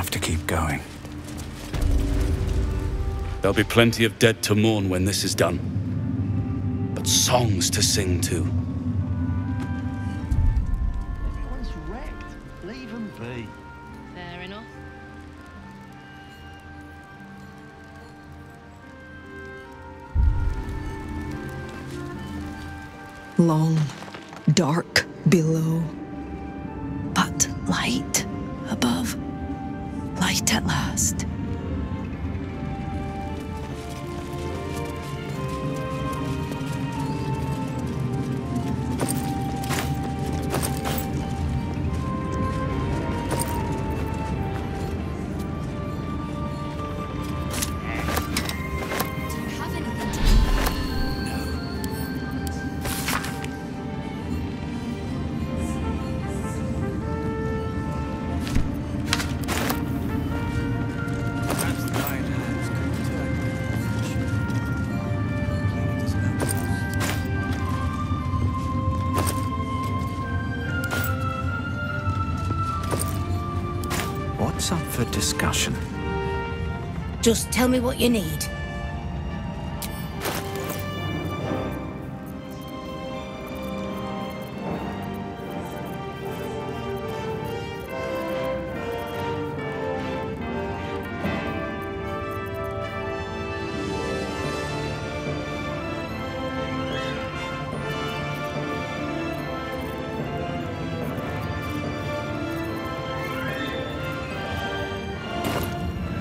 have to keep going. There'll be plenty of dead to mourn when this is done. But songs to sing too. Everyone's wrecked. Leave them be. Fair enough. Long, dark below, but light above. Light at last. Do you have anything to Perhaps the Iron Hands could turn planet is no. What's up for discussion? Just tell me what you need.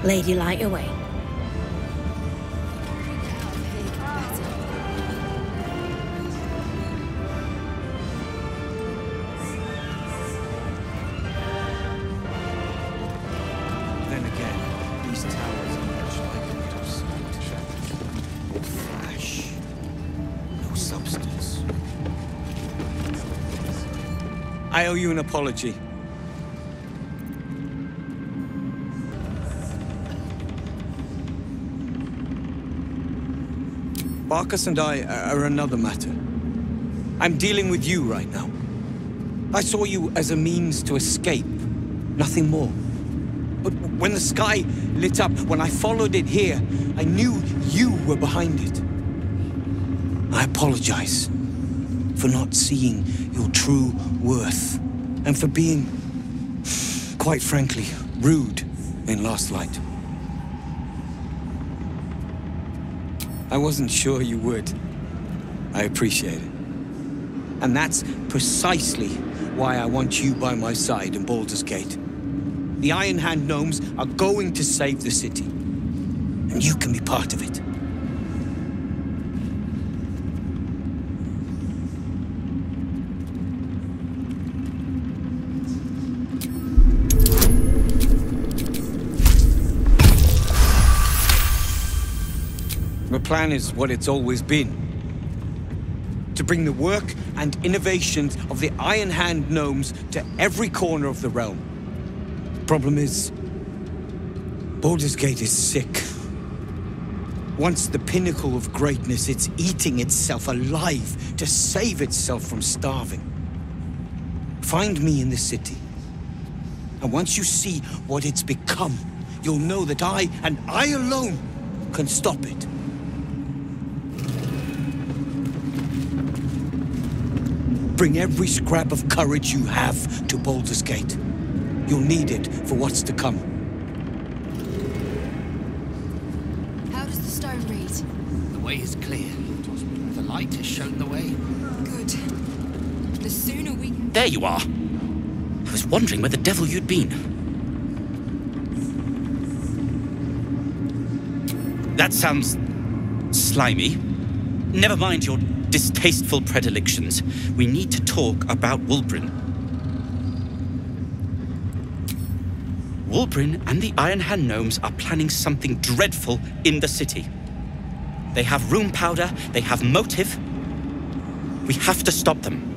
Lady, light away. Then again, these towers emerge like a bit of smoke shadow. Flash. No substance. I owe you an apology. Barkus and I are another matter. I'm dealing with you right now. I saw you as a means to escape, nothing more. But when the sky lit up, when I followed it here, I knew you were behind it. I apologize for not seeing your true worth and for being, quite frankly, rude in Last Light. I wasn't sure you would. I appreciate it. And that's precisely why I want you by my side in Baldur's Gate. The Iron Hand gnomes are going to save the city. And you can be part of it. The plan is what it's always been. To bring the work and innovations of the Iron Hand gnomes to every corner of the realm. Problem is, Baldur's Gate is sick. Once the pinnacle of greatness, it's eating itself alive to save itself from starving. Find me in the city. And once you see what it's become, you'll know that I, and I alone, can stop it. Bring every scrap of courage you have to Baldur's Gate. You'll need it for what's to come. How does the stone read? The way is clear. The light has shown the way. Good. The sooner we... There you are. I was wondering where the devil you'd been. That sounds slimy. Never mind your distasteful predilections. We need to talk about Wulbren. Wulbren and the Iron Hand gnomes are planning something dreadful in the city. They have rune powder, they have motive. We have to stop them.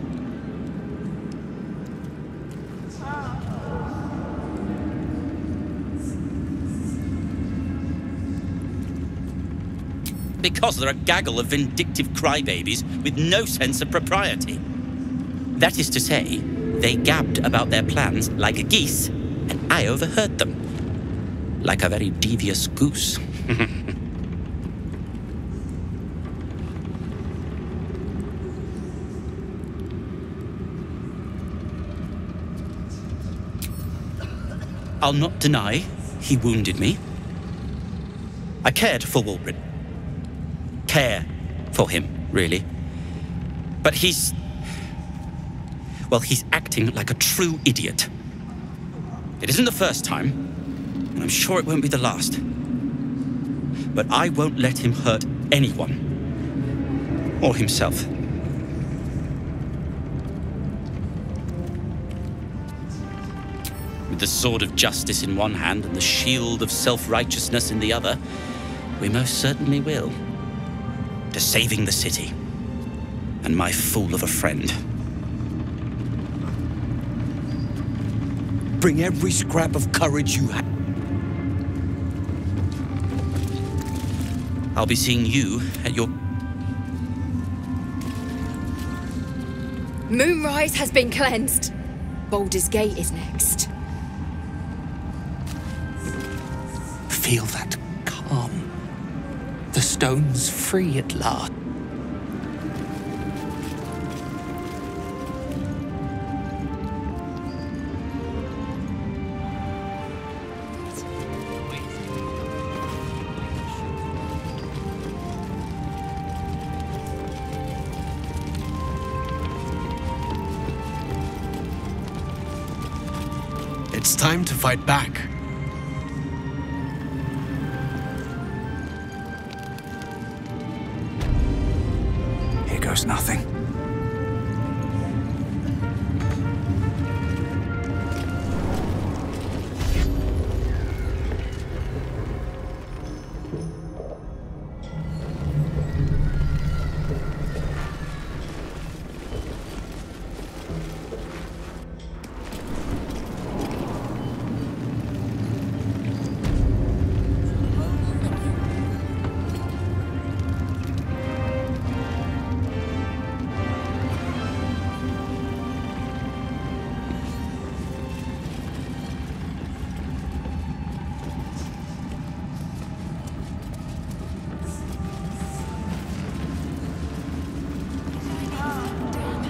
Because they're a gaggle of vindictive crybabies with no sense of propriety. That is to say, they gabbed about their plans like geese, and I overheard them. like a very devious goose. I'll not deny he wounded me. I cared for Wulbren. Care for him, really. But he's acting like a true idiot. It isn't the first time, and I'm sure it won't be the last. But I won't let him hurt anyone. Or himself. With the sword of justice in one hand and the shield of self-righteousness in the other, we most certainly will. To saving the city. And my fool of a friend. Bring every scrap of courage you have. I'll be seeing you at your... Moonrise has been cleansed. Baldur's Gate is next. Feel that calm. The stone's free at last. It's time to fight back. Here goes nothing.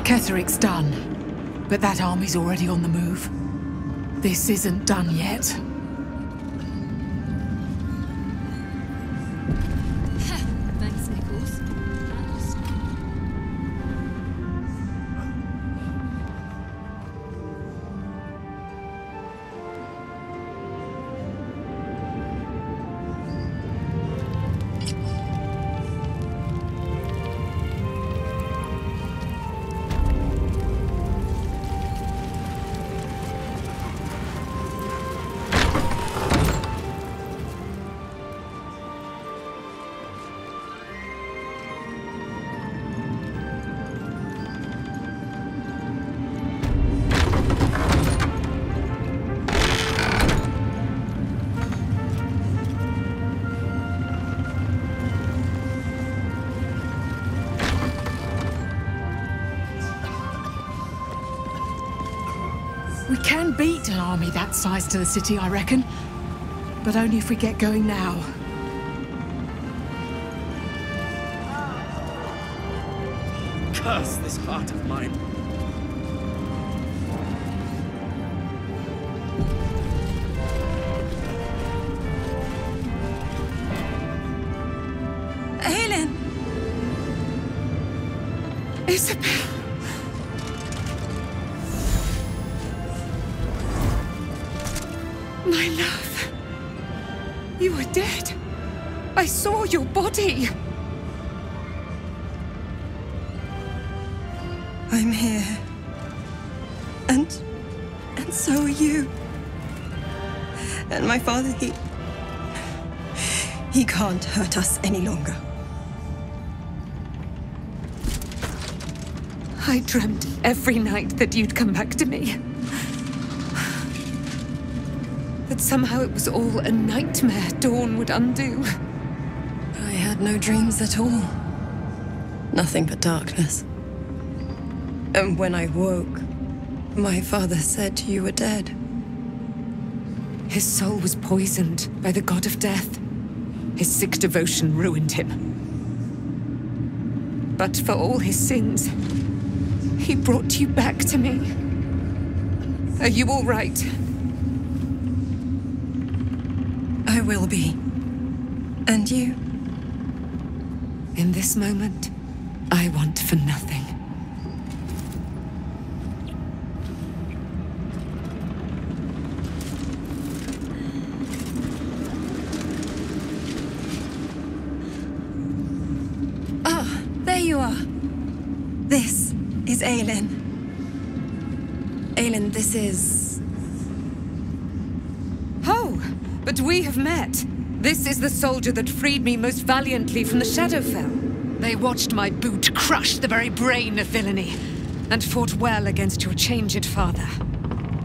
Ketheric's done, but that army's already on the move. This isn't done yet. Thanks, Nichols. We can beat an army that size to the city, I reckon. But only if we get going now. Curse this heart of mine. Helen! Isabel! My love. You were dead. I saw your body. I'm here. And so are you. And my father, he can't hurt us any longer. I dreamt every night that you'd come back to me. That somehow it was all a nightmare Dawn would undo. I had no dreams at all. Nothing but darkness. And when I woke, my father said you were dead. His soul was poisoned by the god of death. His sick devotion ruined him. But for all his sins, he brought you back to me. Are you all right? I will be. And you? In this moment, I want for nothing. Ah, there you are. This is Aelin. Aelin, this is... Oh, but we have met. This is the soldier that freed me most valiantly from the Shadowfell. They watched my boot crush the very brain of villainy, and fought well against your changed father.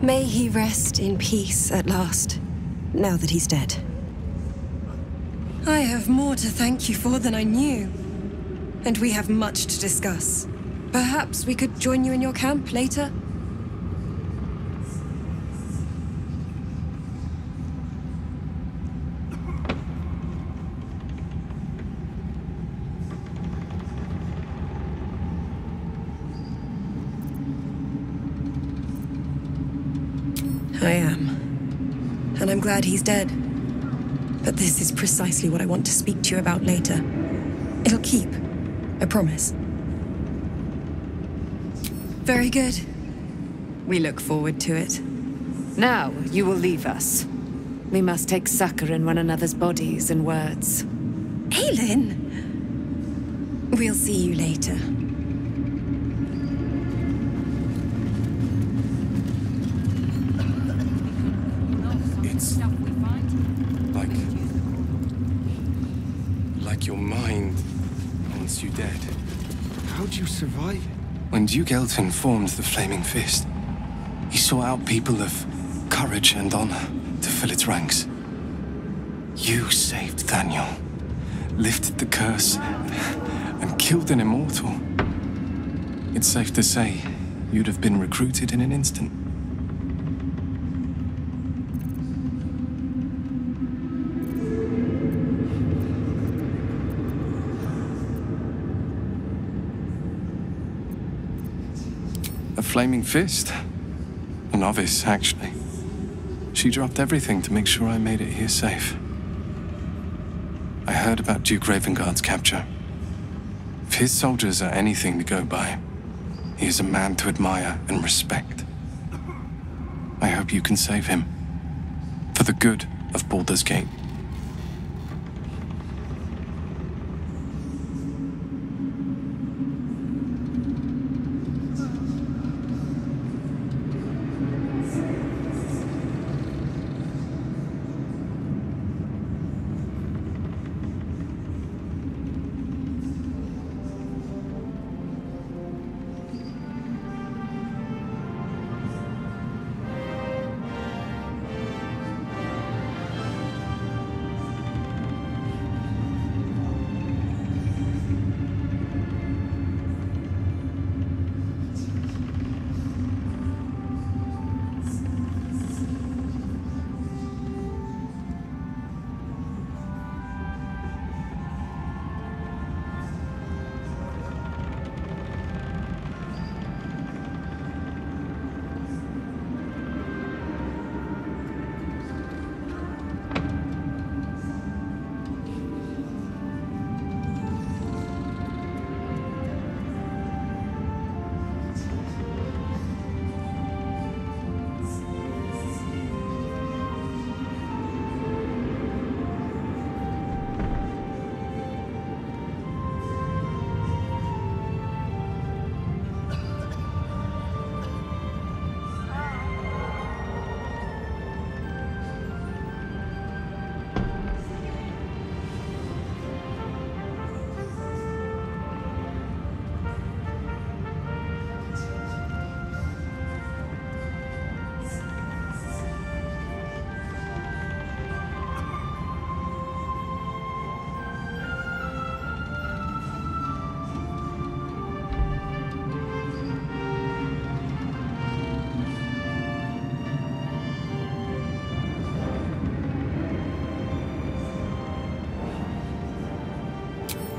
May he rest in peace at last, now that he's dead. I have more to thank you for than I knew. And we have much to discuss. Perhaps we could join you in your camp later? I am. And I'm glad he's dead. But this is precisely what I want to speak to you about later. It'll keep. I promise. Very good. We look forward to it. Now, you will leave us. We must take succor in one another's bodies and words. Aelin! We'll see you later. It's... like your mind wants you dead. How'd you survive? When Duke Elton formed the Flaming Fist, he sought out people of courage and honor to fill its ranks. You saved Daniel, lifted the curse, and killed an immortal. It's safe to say you'd have been recruited in an instant. A Flaming Fist? A novice, actually. She dropped everything to make sure I made it here safe. I heard about Duke Ravengard's capture. If his soldiers are anything to go by, he is a man to admire and respect. I hope you can save him. For the good of Baldur's Gate.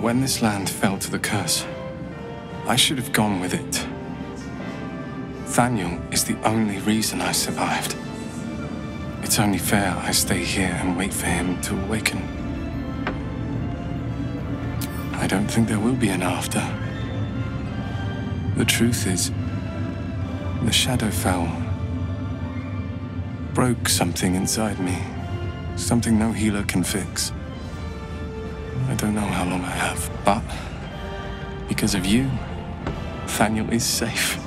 When this land fell to the curse, I should have gone with it. Thaniel is the only reason I survived. It's only fair I stay here and wait for him to awaken. I don't think there will be an after. The truth is, the Shadowfell broke something inside me. Something no healer can fix. I don't know how long I have, but because of you, Thaniel is safe.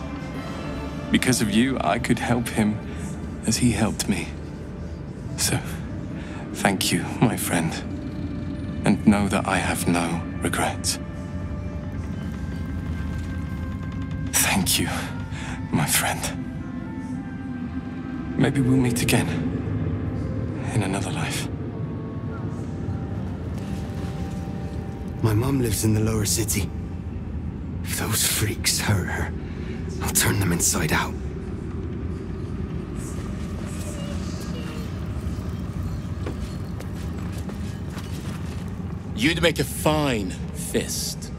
Because of you, I could help him as he helped me. So, thank you, my friend. And know that I have no regrets. Thank you, my friend. Maybe we'll meet again. In another life. My mum lives in the lower city. If those freaks hurt her, I'll turn them inside out. You'd make a fine fist.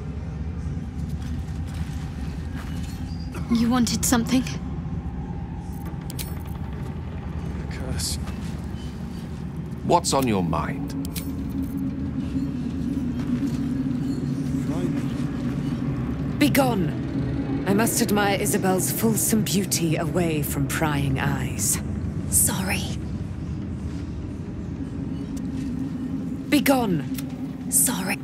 You wanted something? Curse. What's on your mind? Begone! I must admire Isabel's fulsome beauty away from prying eyes. Sorry. Begone! Sorry.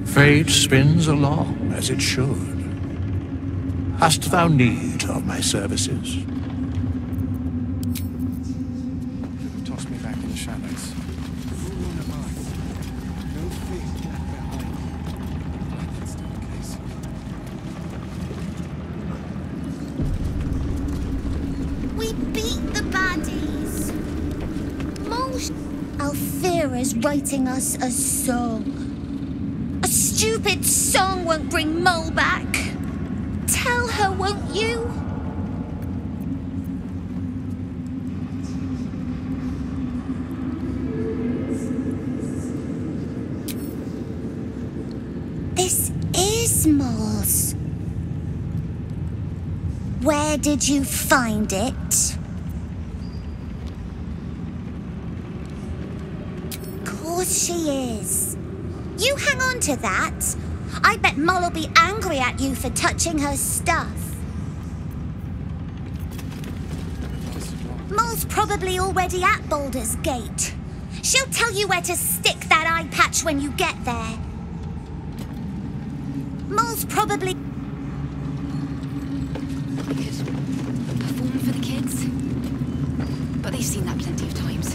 Fate spins along as it should. Hast thou need of my services? Toss me back in the shadows. No fear left behind. That's still the case. We beat the baddies. Most Alfira's writing us a song. A stupid song won't bring Mole back. Tell her, won't you? This is Mole's. Where did you find it? Course she is. You hang on to that. I bet Moll'll be angry at you for touching her stuff. Moll's probably already at Baldur's Gate. She'll tell you where to stick that eye patch when you get there. Moll's probably... Perform for the kids? But they've seen that plenty of times.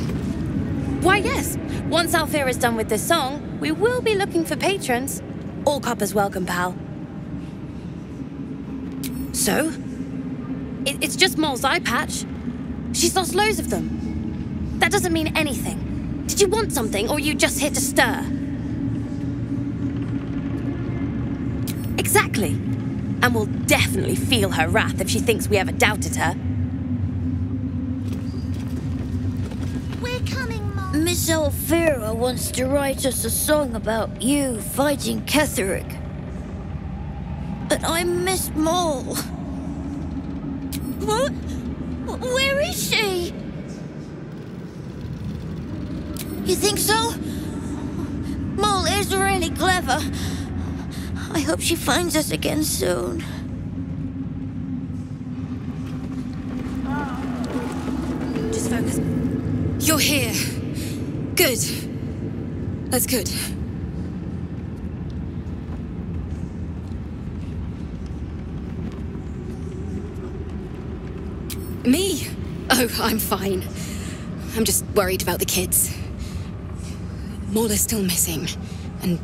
Why, yes. Once Alfira's done with this song, we will be looking for patrons. All coppers welcome, pal. So? It's just Mole's eye patch. She's lost loads of them. That doesn't mean anything. Did you want something, or are you just here to stir? Exactly. And we'll definitely feel her wrath if she thinks we ever doubted her. We're coming, Mole. Miss Alfira wants to write us a song about you fighting Ketheric. But I miss Mole. What? Where is she? You think so? Mole is really clever. I hope she finds us again soon. Just focus. You're here. Good. That's good. Me? Oh, I'm fine. I'm just worried about the kids. Mole is still missing, and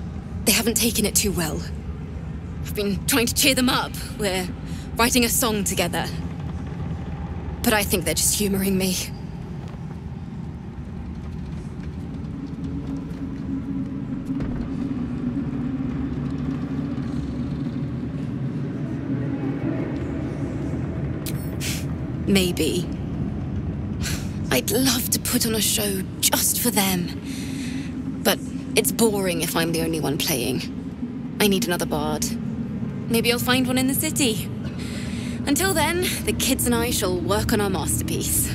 they haven't taken it too well. I've been trying to cheer them up. We're writing a song together. But I think they're just humoring me. maybe. I'd love to put on a show just for them. But it's boring if I'm the only one playing. I need another bard. Maybe I'll find one in the city. Until then, the kids and I shall work on our masterpiece.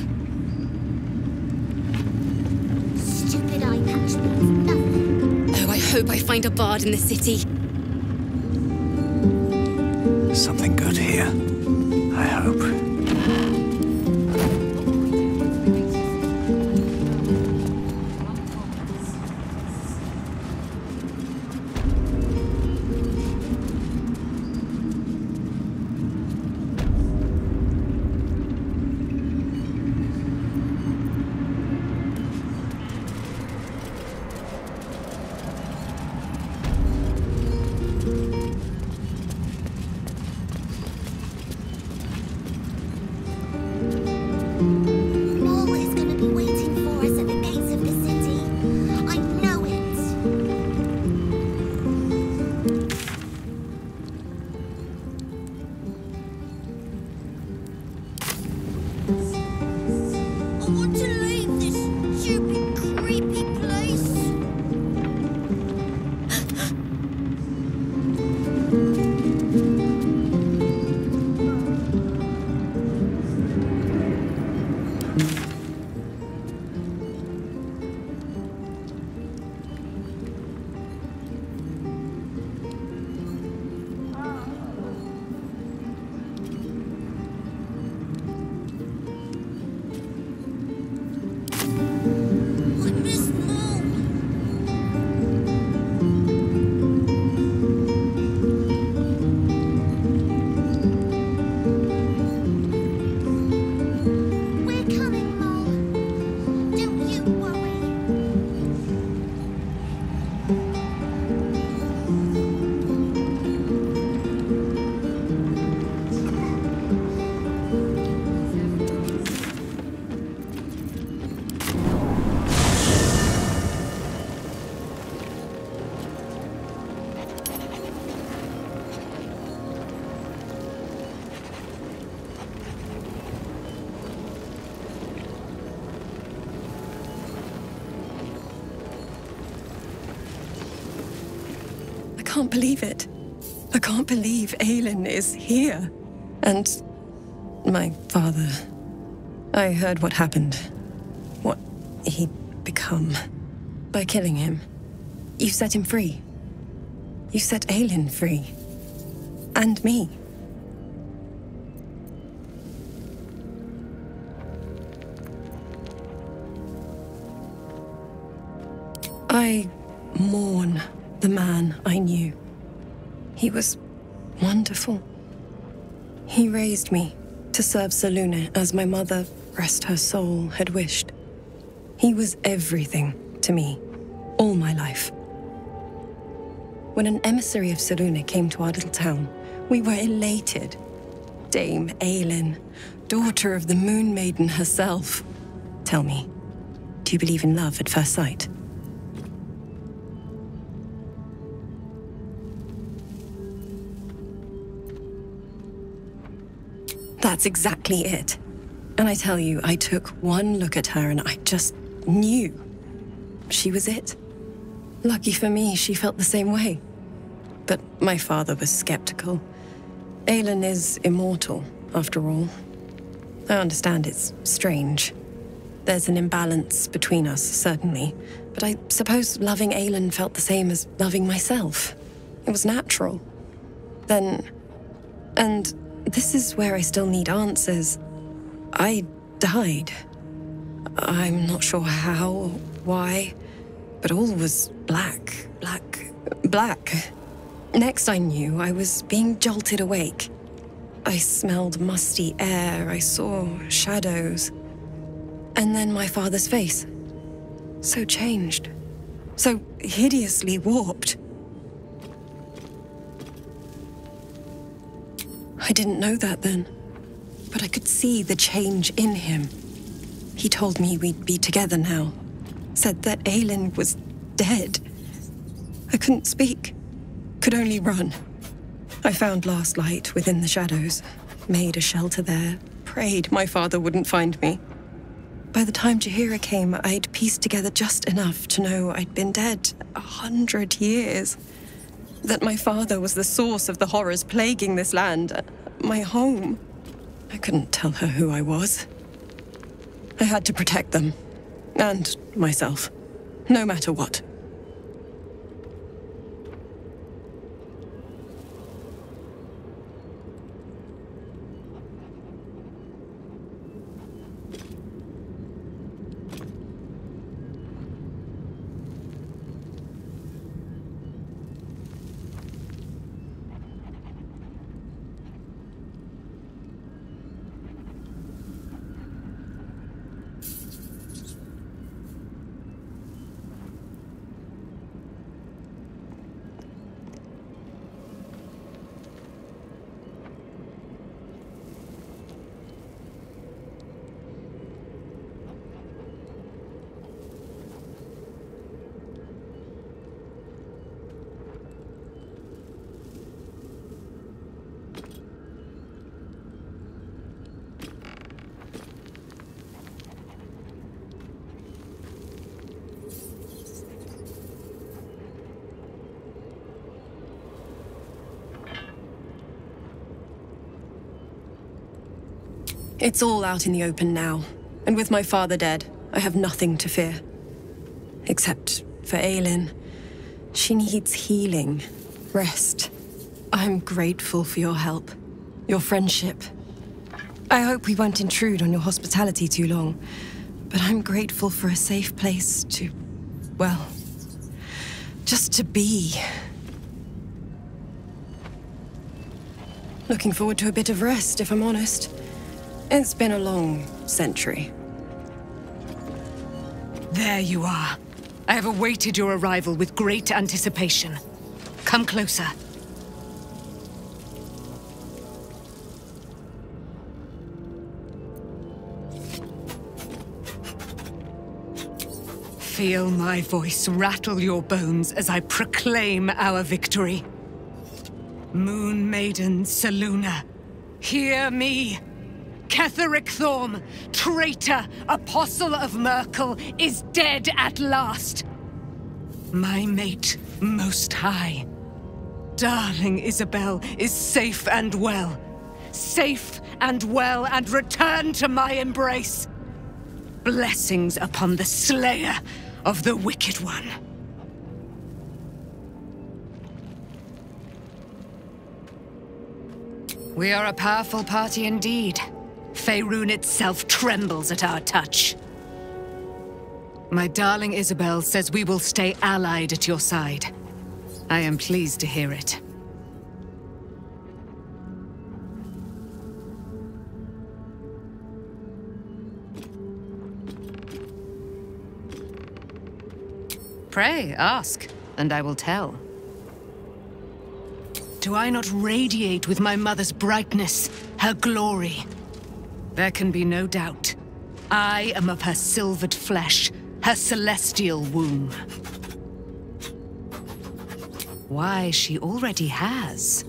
Stupid eye patch means nothing. Oh, I hope I find a bard in the city. Something good here, I hope. I can't believe it. I can't believe Aelin is here. And my father. I heard what happened. What he'd become. By killing him. You set him free. You set Aelin free. And me. I mourn the man I knew. He was wonderful. He raised me to serve Selûne as my mother, rest her soul, had wished. He was everything to me, all my life. When an emissary of Selûne came to our little town, we were elated. Dame Aelin, daughter of the Moon Maiden herself. Tell me, do you believe in love at first sight? That's exactly it. And I tell you, I took one look at her and I just knew she was it. Lucky for me, she felt the same way. But my father was skeptical. Aelin is immortal, after all. I understand it's strange. There's an imbalance between us, certainly. But I suppose loving Aelin felt the same as loving myself. It was natural. Then... and this is where I still need answers. I died. I'm not sure how or why, but all was black, black, black. Next I knew, I was being jolted awake. I smelled musty air, I saw shadows. And then my father's face. So changed. So hideously warped. I didn't know that then, but I could see the change in him. He told me we'd be together now, said that Aelin was dead. I couldn't speak, could only run. I found last light within the shadows, made a shelter there, prayed my father wouldn't find me. By the time Jaheira came, I'd pieced together just enough to know I'd been dead 100 years. That my father was the source of the horrors plaguing this land, my home. I couldn't tell her who I was. I had to protect them, and myself, no matter what. It's all out in the open now, and with my father dead, I have nothing to fear. Except for Aelin. She needs healing, rest. I'm grateful for your help, your friendship. I hope we won't intrude on your hospitality too long, but I'm grateful for a safe place to, well, just to be. Looking forward to a bit of rest, if I'm honest. It's been a long century. There you are. I have awaited your arrival with great anticipation. Come closer. Feel my voice rattle your bones as I proclaim our victory. Moon Maiden Selûne, hear me! Ketheric Thorm, traitor, apostle of Myrkul, is dead at last. My mate, Most High. Darling Isabel is safe and well. Safe and well, and returned to my embrace. Blessings upon the slayer of the Wicked One. We are a powerful party indeed. Faerun itself trembles at our touch. My darling Isabel says we will stay allied at your side. I am pleased to hear it. Pray, ask, and I will tell. Do I not radiate with my mother's brightness, her glory? There can be no doubt. I am of her silvered flesh, her celestial womb. Why, she already has.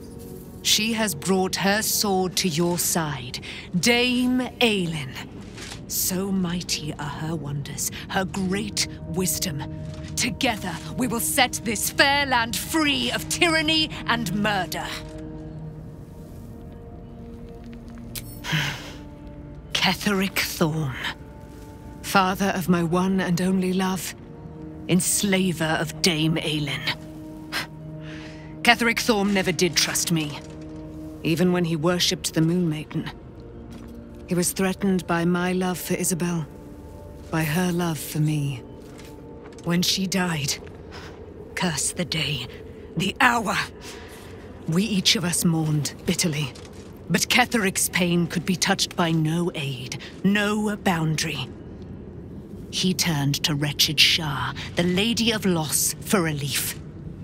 She has brought her sword to your side, Dame Aelin. So mighty are her wonders, her great wisdom. Together, we will set this fair land free of tyranny and murder. Ketheric Thorm, father of my one and only love, enslaver of Dame Aelin. Ketheric Thorm never did trust me, even when he worshipped the Moon Maiden. He was threatened by my love for Isabel, by her love for me. When she died, curse the day, the hour, we each of us mourned bitterly. But Ketheric's pain could be touched by no aid, no boundary. He turned to wretched Shah, the Lady of Loss, for relief.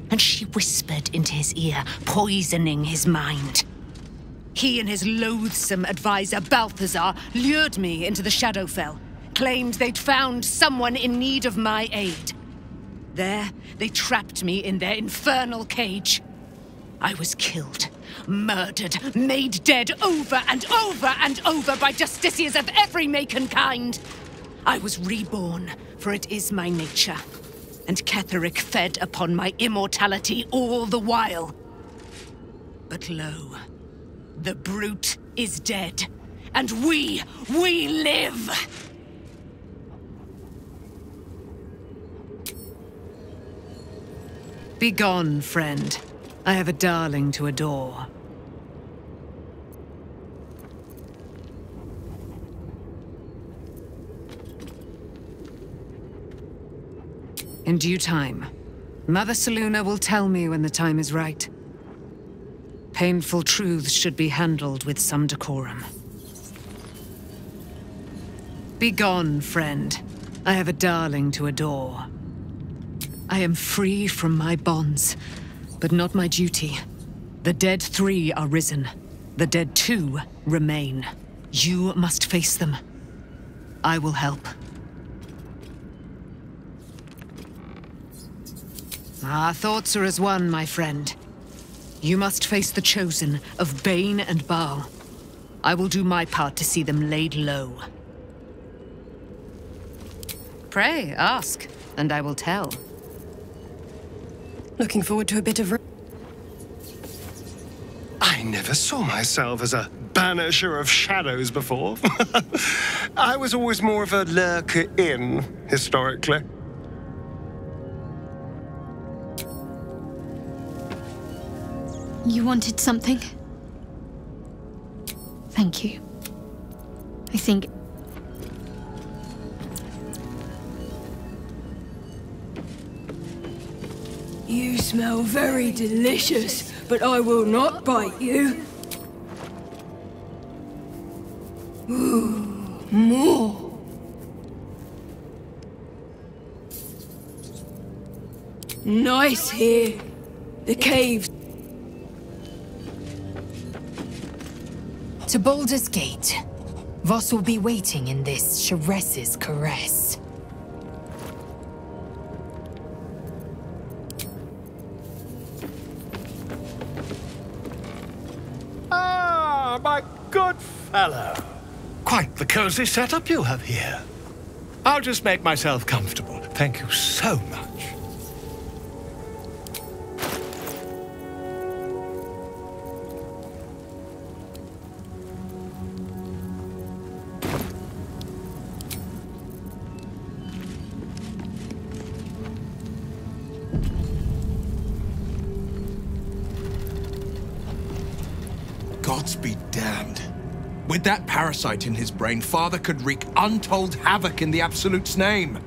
And she whispered into his ear, poisoning his mind. He and his loathsome advisor, Balthazar, lured me into the Shadowfell, claimed they'd found someone in need of my aid. There, they trapped me in their infernal cage. I was killed, Murdered, made dead over and over and over by justiciars of every make and kind. I was reborn, for it is my nature. And Ketheric fed upon my immortality all the while. But lo, the brute is dead, and we live! Begone, friend. I have a darling to adore. In due time, Mother Selûne will tell me when the time is right. Painful truths should be handled with some decorum. Begone, friend. I have a darling to adore. I am free from my bonds, but not my duty. The dead 3 are risen. The dead 2 remain. You must face them. I will help. Our thoughts are as one, my friend. You must face the chosen of Bane and Baal. I will do my part to see them laid low. Pray, ask, and I will tell. Looking forward to a bit of... I never saw myself as a banisher of shadows before. I was always more of a lurker-in, historically. You wanted something? Thank you. I think... You smell very delicious, but I will not bite you. Ooh, more. Nice here. The caves. To Baldur's Gate. Voss will be waiting in this Sharess's caress. Ah, my good fellow. Quite the cozy setup you have here. I'll just make myself comfortable. Thank you so much. Gods be damned. With that parasite in his brain, Father could wreak untold havoc in the Absolute's name.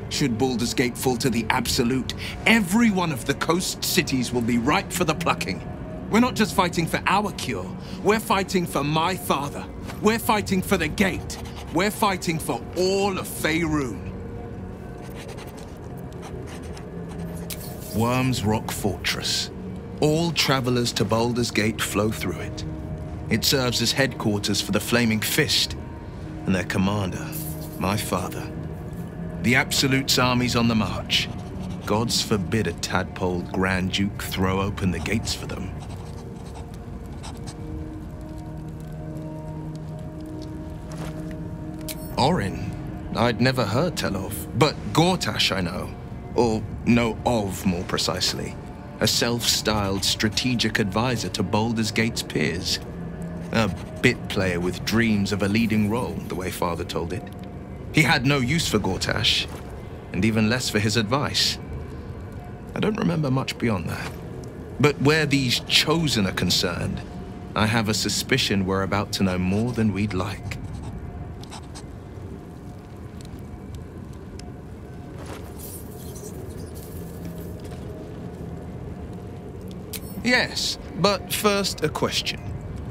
Should Baldur's Gate fall to the Absolute, every one of the coast cities will be ripe for the plucking. We're not just fighting for our cure, we're fighting for my father. We're fighting for the Gate. We're fighting for all of Faerûn. Worm's Rock Fortress. All travelers to Baldur's Gate flow through it. It serves as headquarters for the Flaming Fist, and their commander, my father. The Absolute's army's on the march. Gods forbid a tadpoled Grand Duke throw open the gates for them. Orin, I'd never heard tell of, but Gortash I know. Or know of, more precisely. A self-styled strategic advisor to Baldur's Gate's peers. A bit player with dreams of a leading role, the way Father told it. He had no use for Gortash, and even less for his advice. I don't remember much beyond that. But where these chosen are concerned, I have a suspicion we're about to know more than we'd like. Yes, but first a question.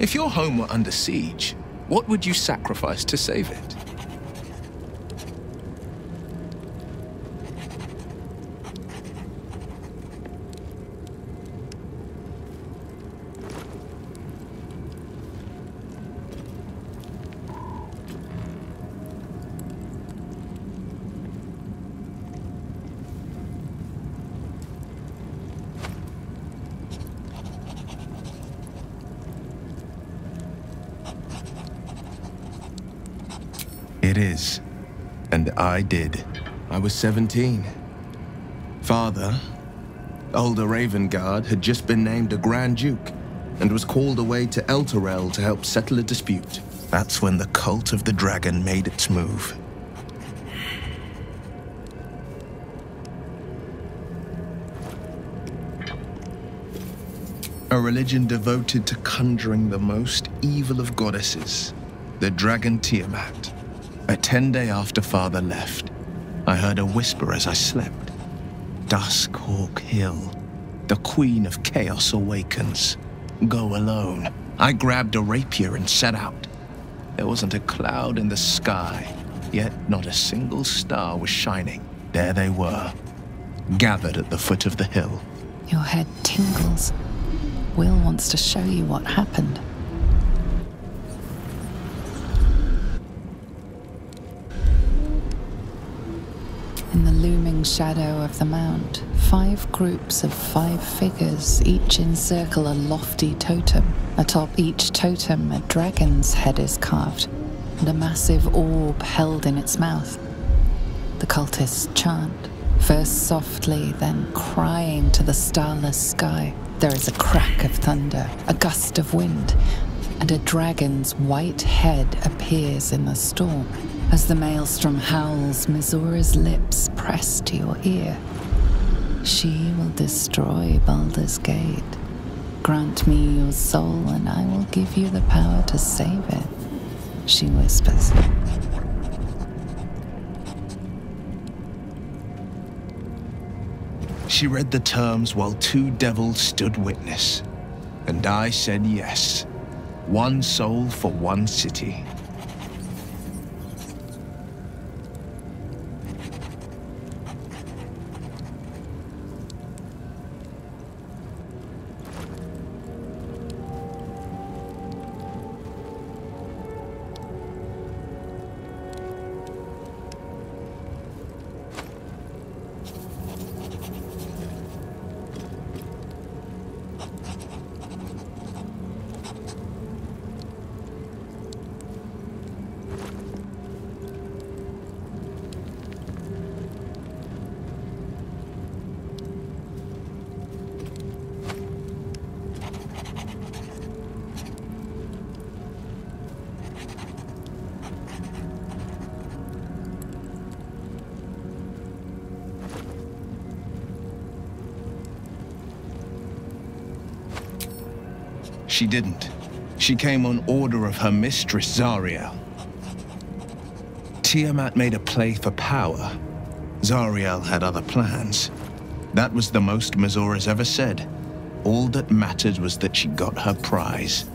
If your home were under siege, what would you sacrifice to save it? And I did. I was 17. Father, older Ravengard, had just been named a Grand Duke and was called away to Elturel to help settle a dispute. That's when the cult of the dragon made its move. A religion devoted to conjuring the most evil of goddesses, the dragon Tiamat. A 10-day after Father left, I heard a whisper as I slept. Duskhawk Hill, the Queen of Chaos awakens. Go alone. I grabbed a rapier and set out. There wasn't a cloud in the sky, yet not a single star was shining. There they were, gathered at the foot of the hill. Your head tingles. Will wants to show you what happened. In the looming shadow of the mount, 5 groups of 5 figures each encircle a lofty totem. Atop each totem, a dragon's head is carved, and a massive orb held in its mouth. The cultists chant, first softly, then crying to the starless sky. There is a crack of thunder, a gust of wind, and a dragon's white head appears in the storm. As the maelstrom howls, Mizora's lips press to your ear. She will destroy Baldur's Gate. Grant me your soul, and I will give you the power to save it, she whispers. She read the terms while 2 devils stood witness, and I said yes. 1 soul for 1 city. She didn't. She came on order of her mistress, Zariel. Tiamat made a play for power. Zariel had other plans. That was the most Mizora's ever said. All that mattered was that she got her prize.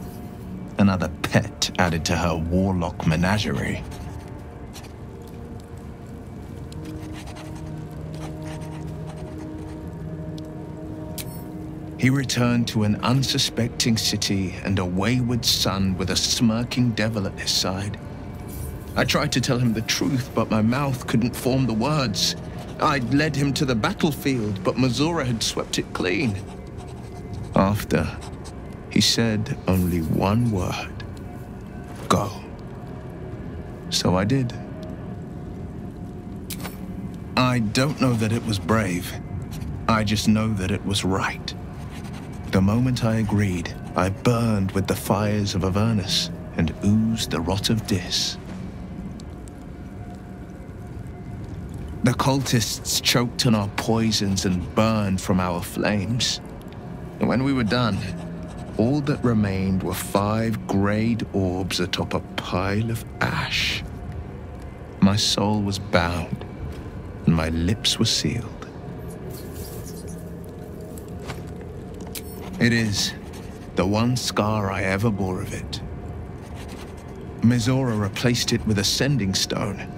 Another pet added to her warlock menagerie. He returned to an unsuspecting city and a wayward son with a smirking devil at his side. I tried to tell him the truth, but my mouth couldn't form the words. I'd led him to the battlefield, but Mizora had swept it clean. After, he said only 1 word. Go. So I did. I don't know that it was brave. I just know that it was right. The moment I agreed, I burned with the fires of Avernus and oozed the rot of Dis. The cultists choked on our poisons and burned from our flames. And when we were done, all that remained were 5 grayed orbs atop a pile of ash. My soul was bound, and my lips were sealed. It is the one scar I ever bore of it. Mizora replaced it with a sending stone.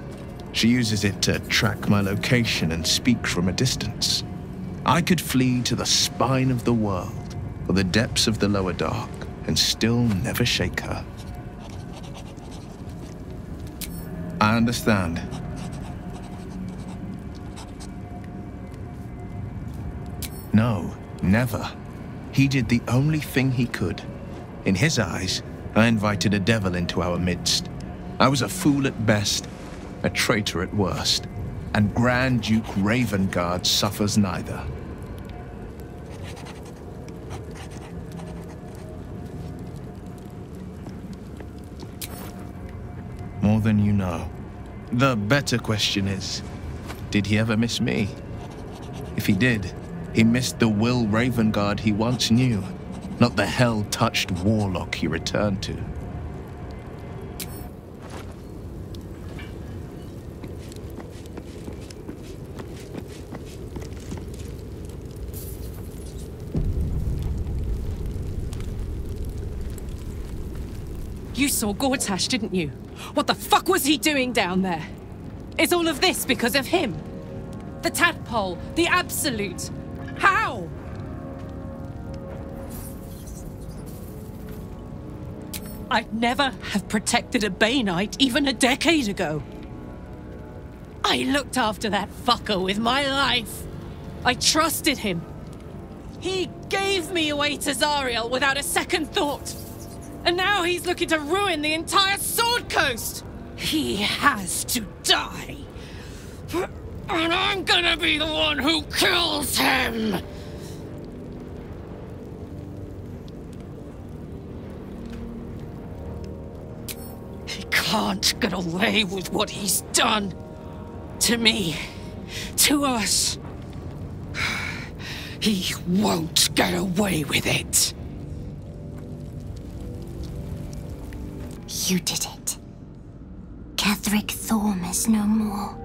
She uses it to track my location and speak from a distance. I could flee to the spine of the world, or the depths of the lower dark, and still never shake her. I understand. No, never. He did the only thing he could. In his eyes, I invited a devil into our midst. I was a fool at best, a traitor at worst, and Grand Duke Ravengard suffers neither. More than you know. The better question is, did he ever miss me? If he did, he missed the Will Ravengard he once knew, not the hell-touched warlock he returned to. You saw Gortash, didn't you? What the fuck was he doing down there? Is all of this because of him? The tadpole, the absolute. How? I'd never have protected a Bay Knight even a decade ago. I looked after that fucker with my life. I trusted him. He gave me away to Zariel without a second thought. And now he's looking to ruin the entire Sword Coast! He has to die! And I'm gonna be the one who kills him! He can't get away with what he's done. To me. To us. He won't get away with it. You did it. Ketheric Thorm is no more.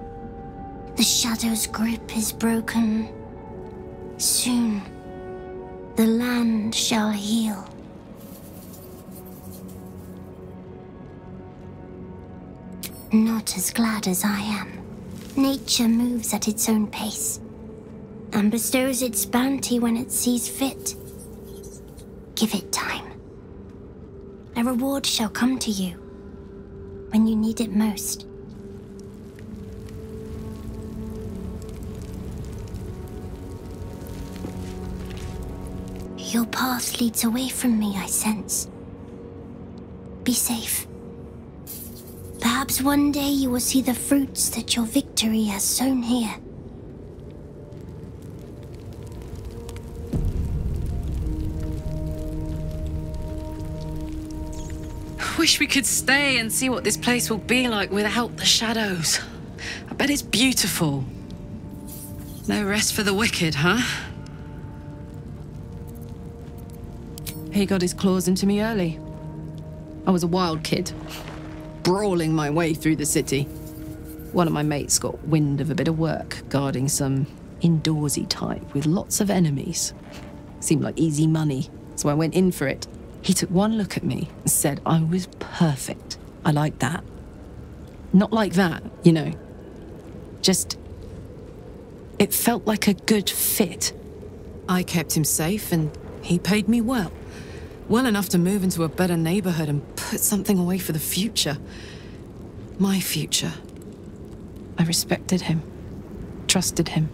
The Shadow's grip is broken. Soon, the land shall heal. Not as glad as I am. Nature moves at its own pace, and bestows its bounty when it sees fit. Give it time. A reward shall come to you when you need it most. Your path leads away from me, I sense. Be safe. Perhaps one day you will see the fruits that your victory has sown here. Wish we could stay and see what this place will be like without the shadows. I bet it's beautiful. No rest for the wicked, huh? He got his claws into me early. I was a wild kid, brawling my way through the city. One of my mates got wind of a bit of work guarding some indoorsy type with lots of enemies. Seemed like easy money, so I went in for it. He took one look at me and said I was perfect. I like that. Not like that, you know. Just... it felt like a good fit. I kept him safe and he paid me well. Well enough to move into a better neighborhood and put something away for the future. My future. I respected him. Trusted him.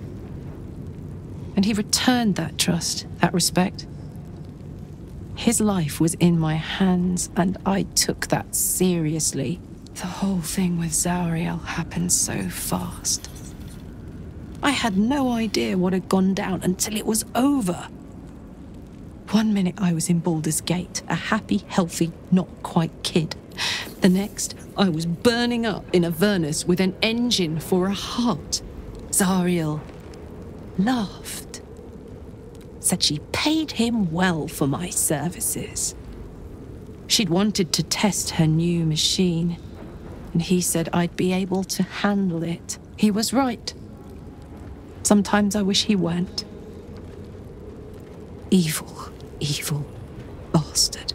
And he returned that trust, that respect. His life was in my hands, and I took that seriously. The whole thing with Zariel happened so fast. I had no idea what had gone down until it was over. One minute I was in Baldur's Gate, a happy, healthy, not quite kid. The next, I was burning up in Avernus with an engine for a heart. Zariel laughed. Said she paid him well for my services. She'd wanted to test her new machine, and he said I'd be able to handle it. He was right. Sometimes I wish he weren't. Evil, evil bastard.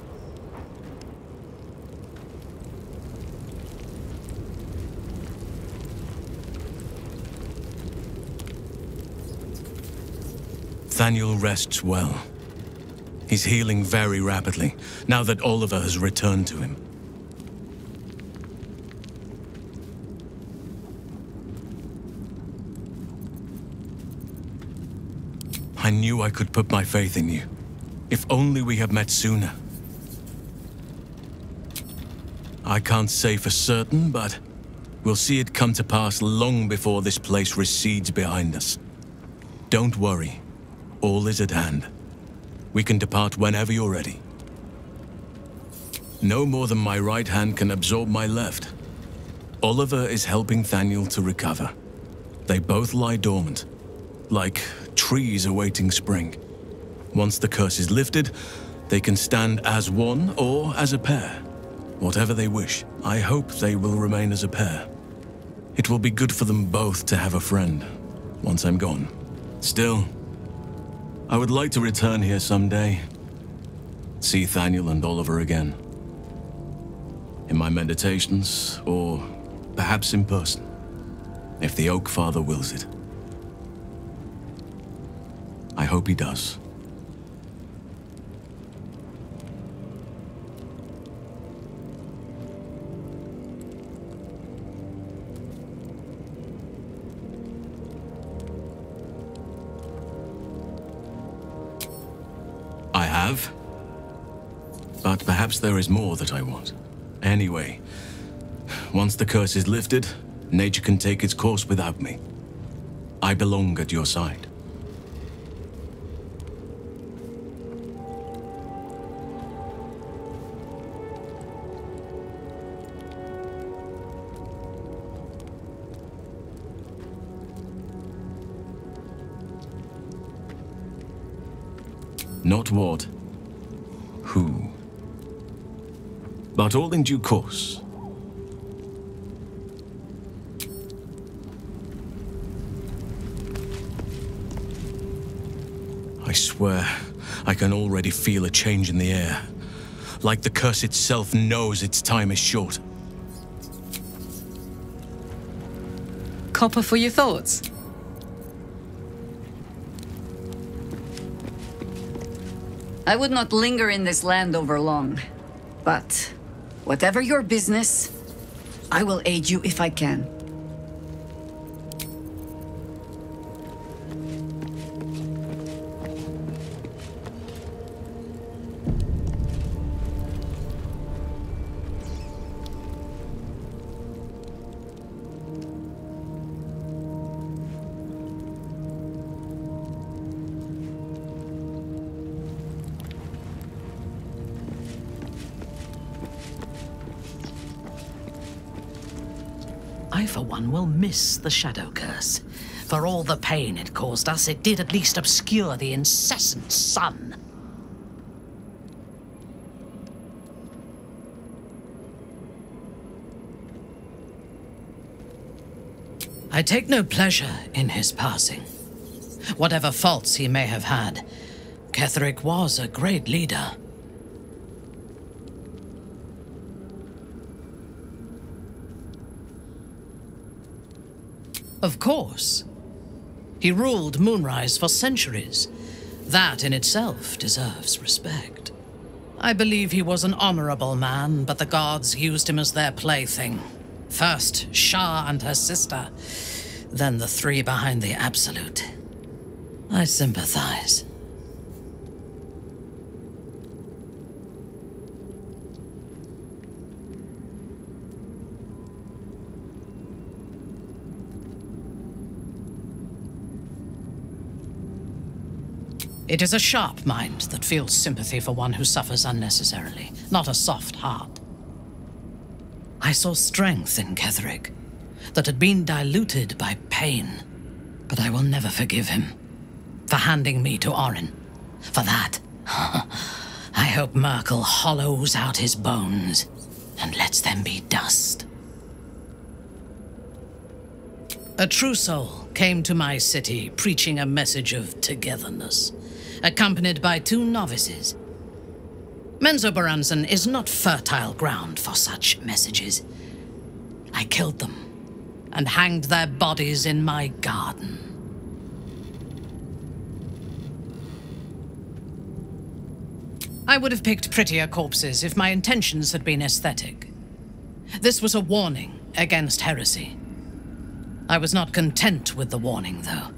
Nathaniel rests well. He's healing very rapidly, now that Oliver has returned to him. I knew I could put my faith in you. If only we had met sooner. I can't say for certain, but We'll see it come to pass long before this place recedes behind us. Don't worry. All is at hand. We can depart whenever you're ready. No more than my right hand can absorb my left. Oliver is helping Thaniel to recover. They both lie dormant, like trees awaiting spring. Once the curse is lifted, they can stand as one or as a pair. Whatever they wish. I hope they will remain as a pair. It will be good for them both to have a friend, once I'm gone. Still, I would like to return here someday. See Thaniel and Oliver again. In my meditations, or perhaps in person, if the Oak Father wills it. I hope he does. I have. But perhaps there is more that I want. Anyway, once the curse is lifted, nature can take its course without me. I belong at your side. Not what, who, but all in due course. I swear, I can already feel a change in the air, like the curse itself knows its time is short. Copper for your thoughts? I would not linger in this land over long. But whatever your business, I will aid you if I can. I, for one, will miss the Shadow Curse. For all the pain it caused us, it did at least obscure the incessant sun. I take no pleasure in his passing. Whatever faults he may have had, Ketheric was a great leader. Of course. He ruled Moonrise for centuries. That in itself deserves respect. I believe he was an honorable man, but the gods used him as their plaything. First, Shah and her sister, then the three behind the Absolute. I sympathize. It is a sharp mind that feels sympathy for one who suffers unnecessarily, not a soft heart. I saw strength in Ketheric that had been diluted by pain, but I will never forgive him for handing me to Orin. For that, I hope Merkel hollows out his bones and lets them be dust. A true soul came to my city preaching a message of togetherness, accompanied by 2 novices. Menzoberranzan is not fertile ground for such messages. I killed them and hanged their bodies in my garden. I would have picked prettier corpses if my intentions had been aesthetic. This was a warning against heresy. I was not content with the warning, though.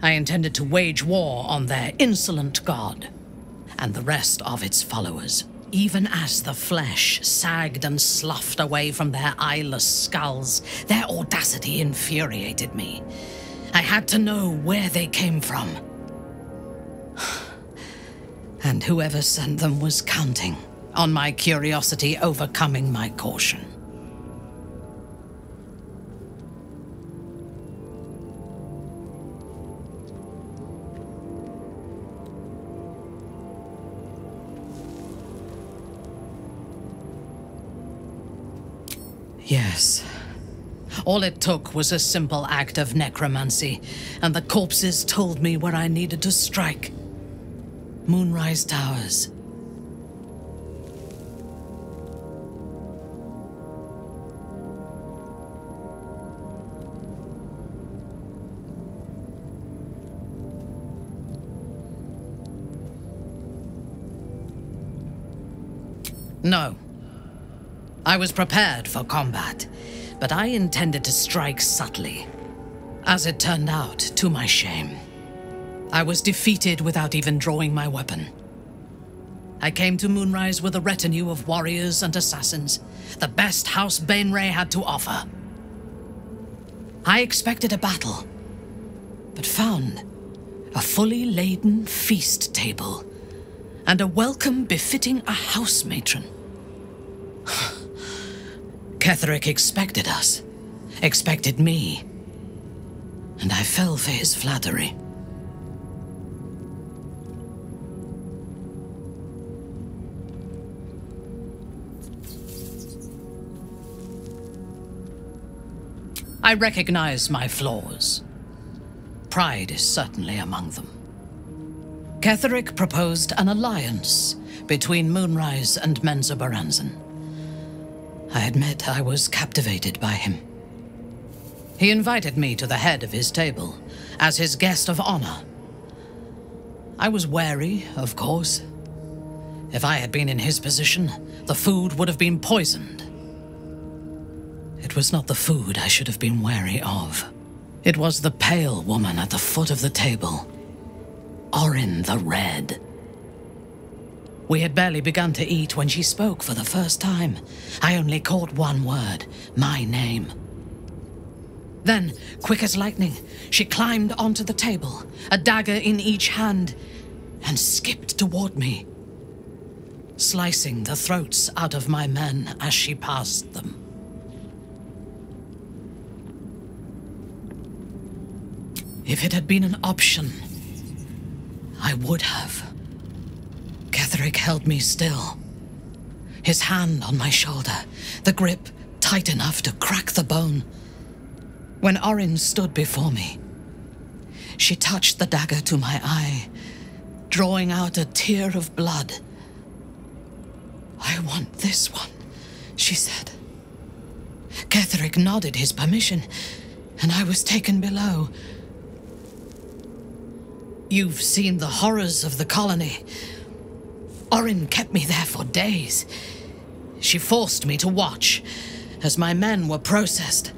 I intended to wage war on their insolent god and the rest of its followers. Even as the flesh sagged and sloughed away from their eyeless skulls, their audacity infuriated me. I had to know where they came from. And whoever sent them was counting on my curiosity overcoming my caution. Yes. All it took was a simple act of necromancy, and the corpses told me where I needed to strike. Moonrise Towers. No. I was prepared for combat, but I intended to strike subtly. As it turned out, to my shame, I was defeated without even drawing my weapon. I came to Moonrise with a retinue of warriors and assassins, the best House Bainray had to offer. I expected a battle, but found a fully laden feast table and a welcome befitting a house matron. Ketheric expected us, expected me, and I fell for his flattery. I recognize my flaws. Pride is certainly among them. Ketheric proposed an alliance between Moonrise and Menzoberranzan. I admit I was captivated by him. He invited me to the head of his table as his guest of honor. I was wary, of course. If I had been in his position, the food would have been poisoned. It was not the food I should have been wary of. It was the pale woman at the foot of the table. Orin the Red. We had barely begun to eat when she spoke for the first time. I only caught one word, my name. Then, quick as lightning, she climbed onto the table, a dagger in each hand, and skipped toward me, slicing the throats out of my men as she passed them. If it had been an option, I would have. Ketheric held me still, his hand on my shoulder, the grip tight enough to crack the bone. When Orin stood before me, she touched the dagger to my eye, drawing out a tear of blood. "I want this one," she said. Ketheric nodded his permission, and I was taken below. You've seen the horrors of the colony. Orin kept me there for days. She forced me to watch as my men were processed.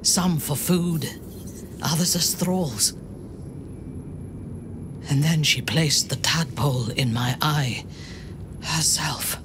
Some for food, others as thralls. And then she placed the tadpole in my eye herself.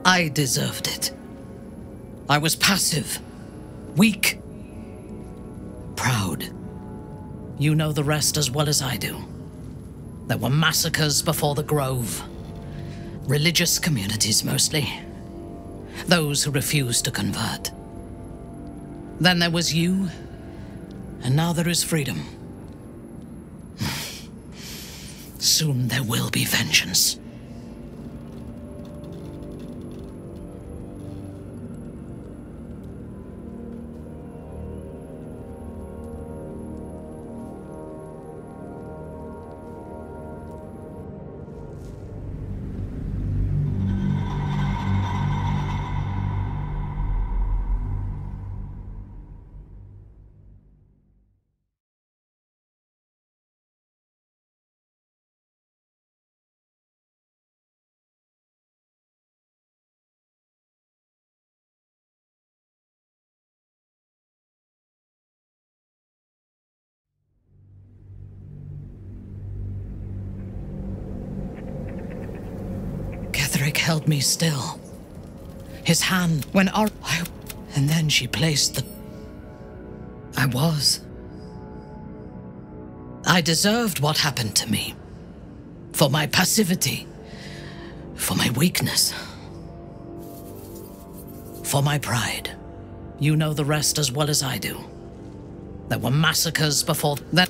I deserved it. I was passive, weak, proud. You know the rest as well as I do. There were massacres before the Grove. Religious communities, mostly. Those who refused to convert. Then there was you, and now there is freedom. Soon there will be vengeance. Ketheric held me still. His hand went on, and then she placed the... I deserved what happened to me. For my passivity. For my weakness. For my pride. You know the rest as well as I do. There were massacres before that.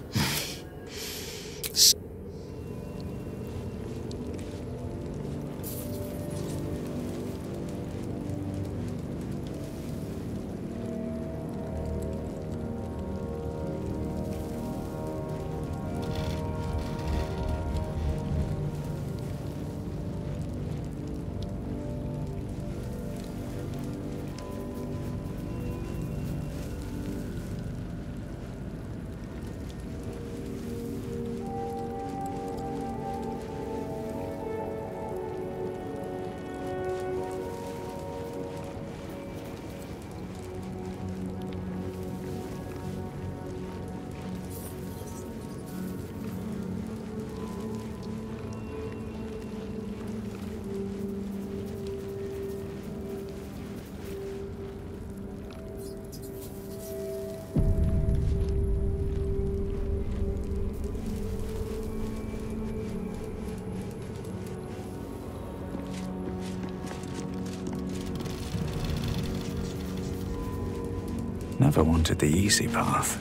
Never wanted the easy path.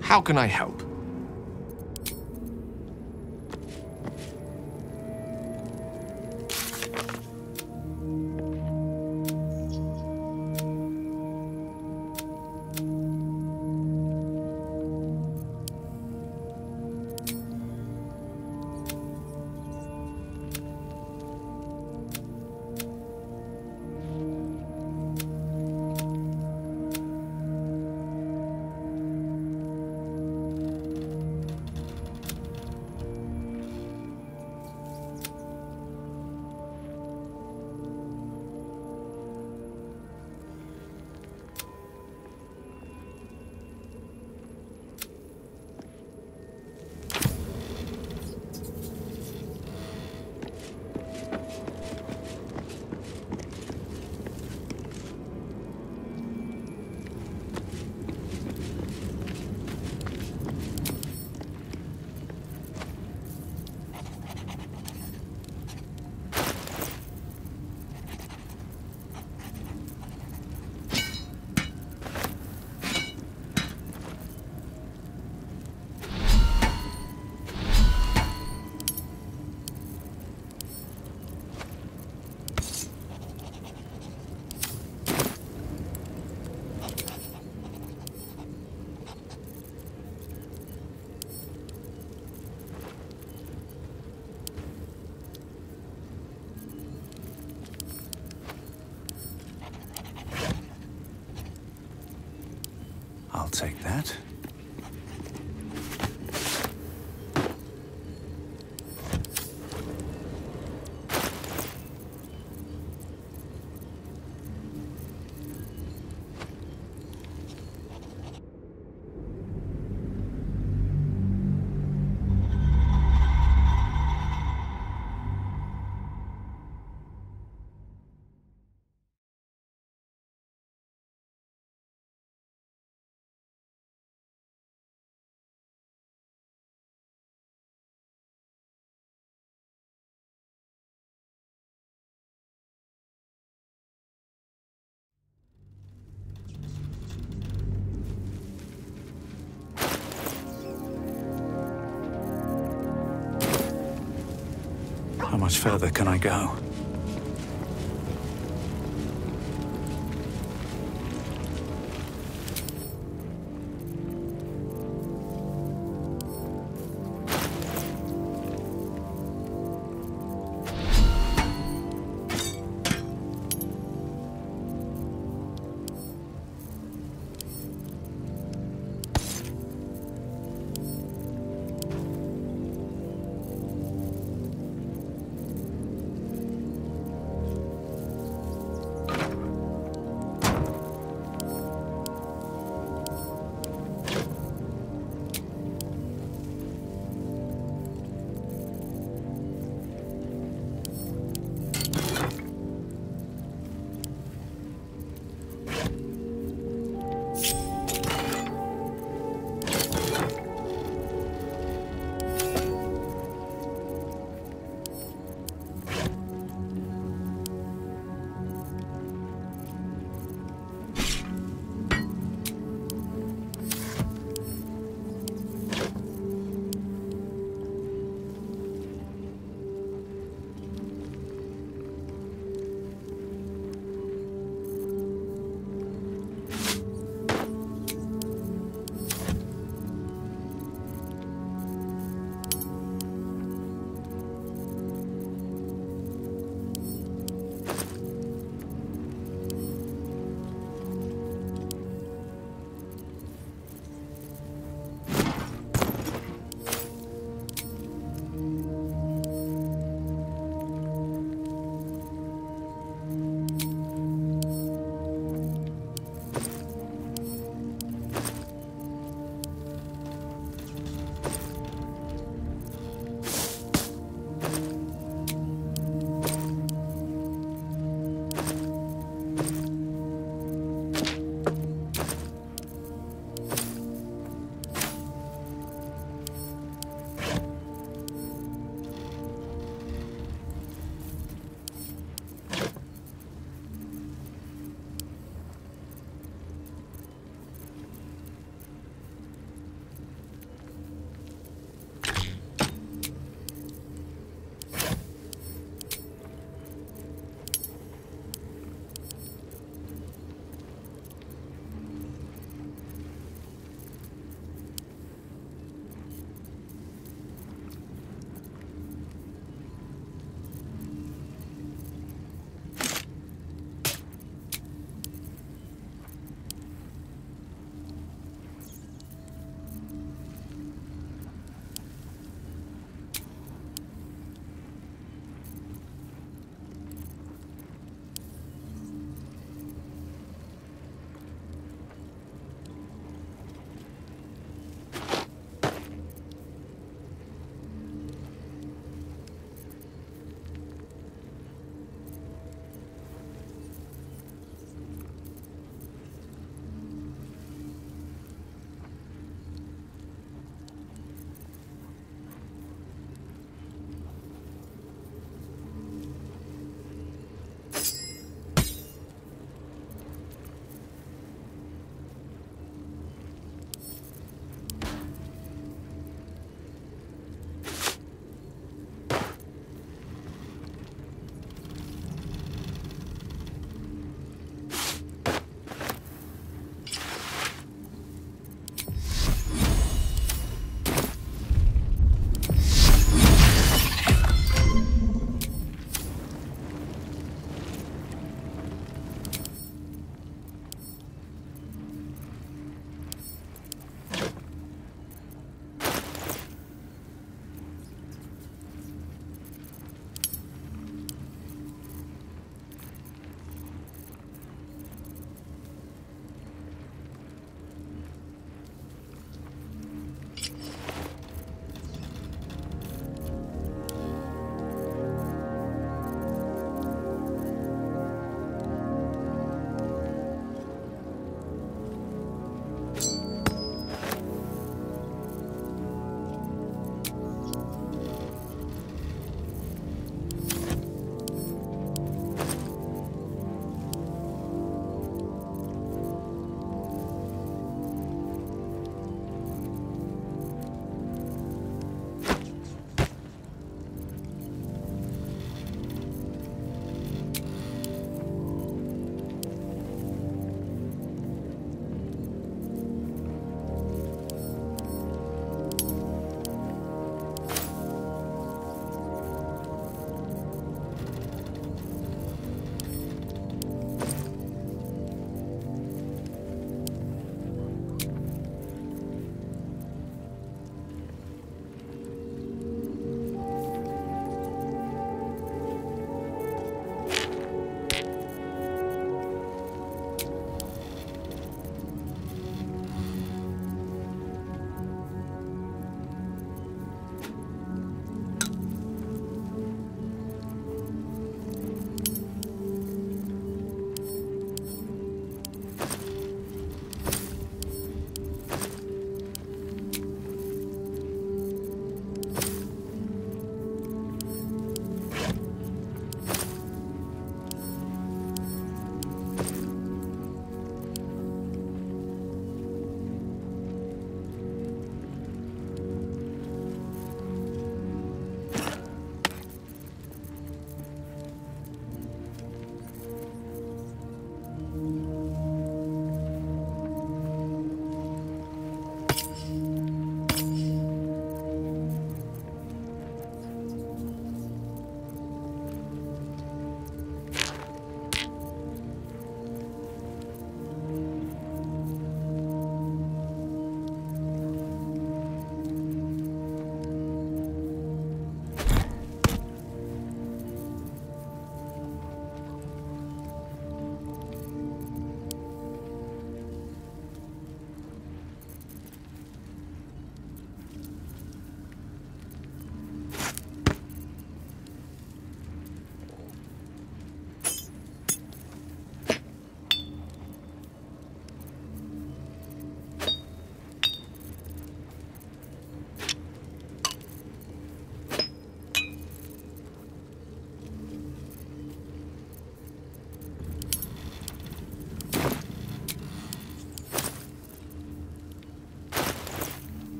How can I help? I'll take that. much further can I go?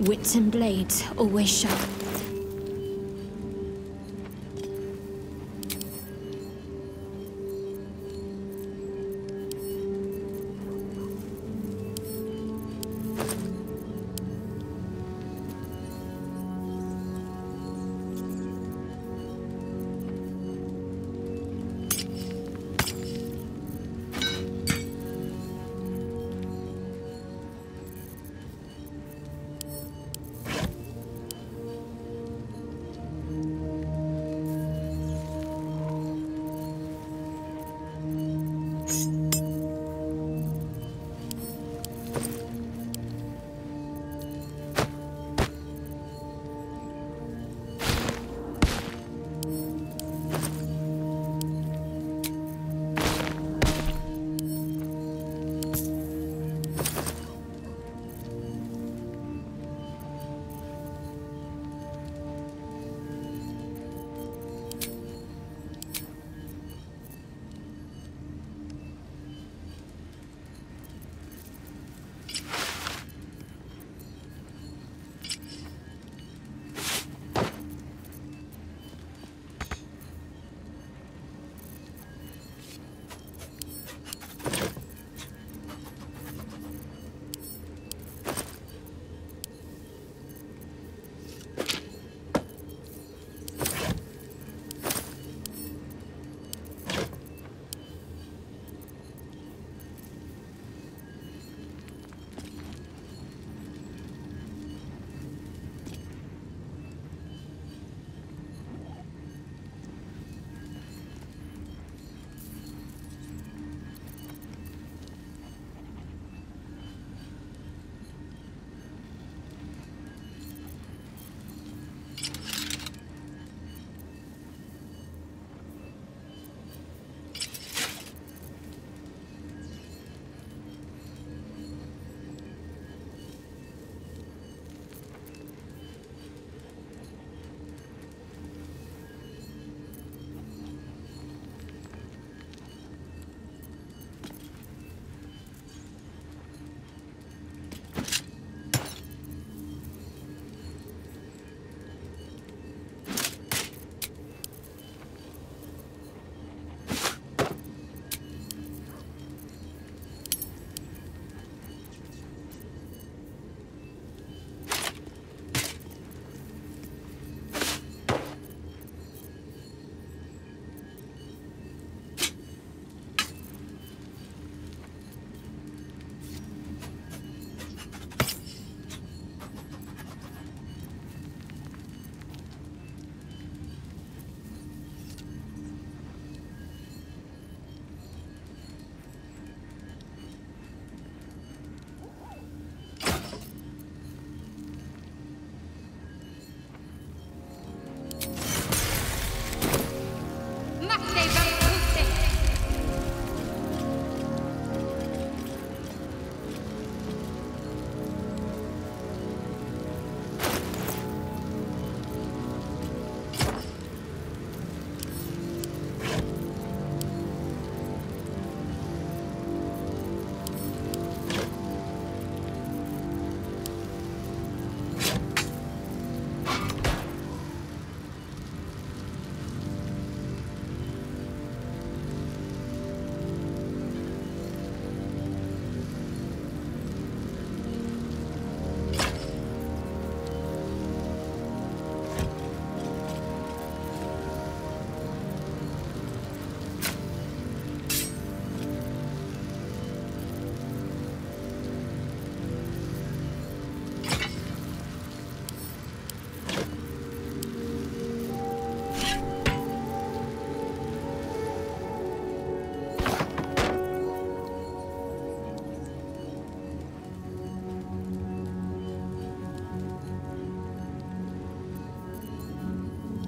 Wits and blades, always sharp.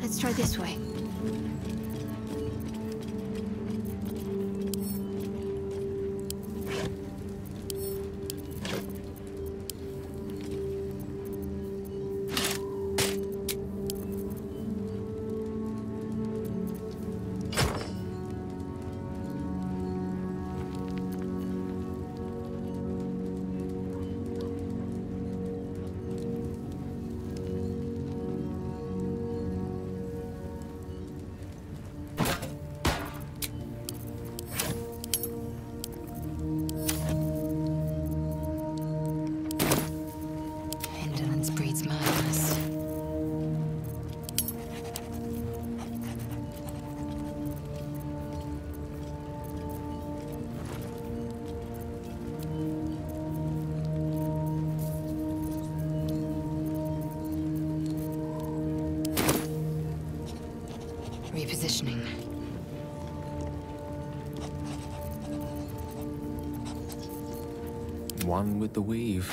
Let's try this way. one with the weave.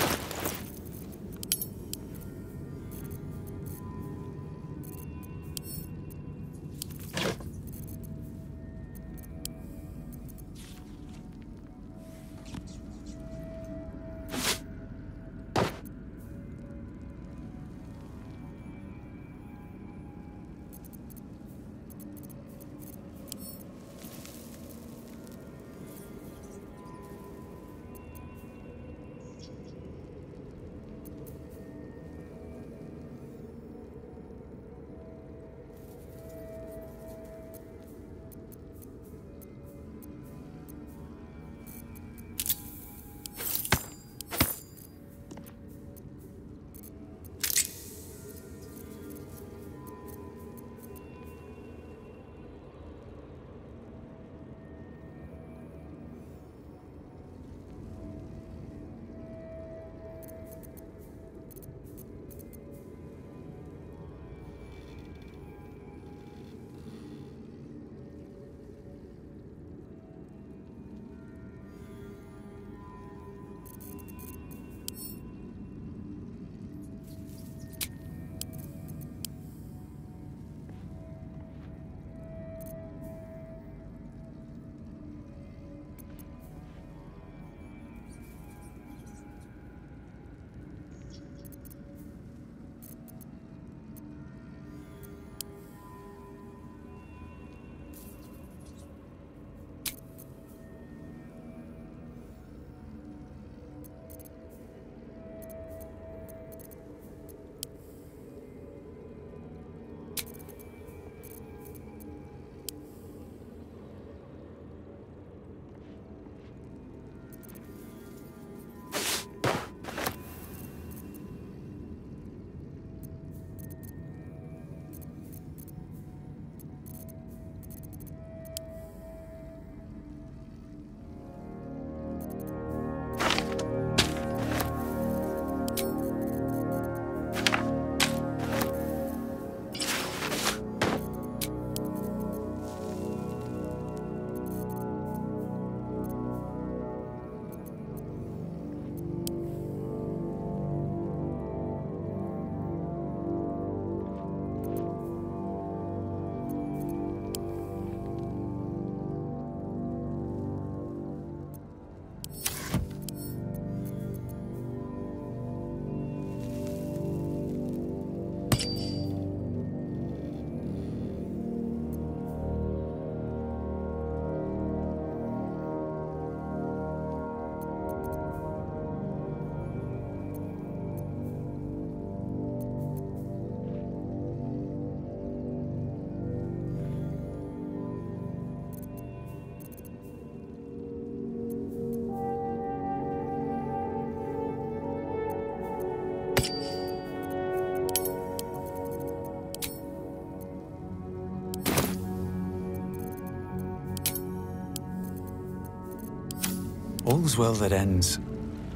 All's well that ends.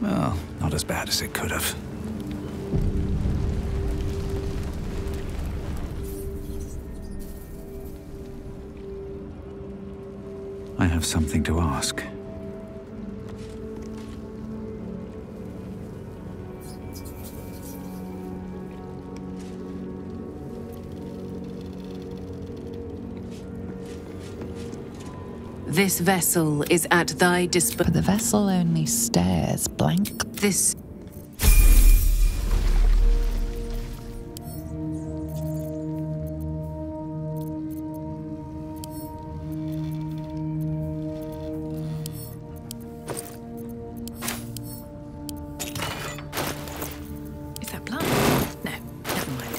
Well, not as bad as it could have. I have something to ask. This vessel is at thy disposal. But the vessel only stares blank. This... Is that blood? No, never mind.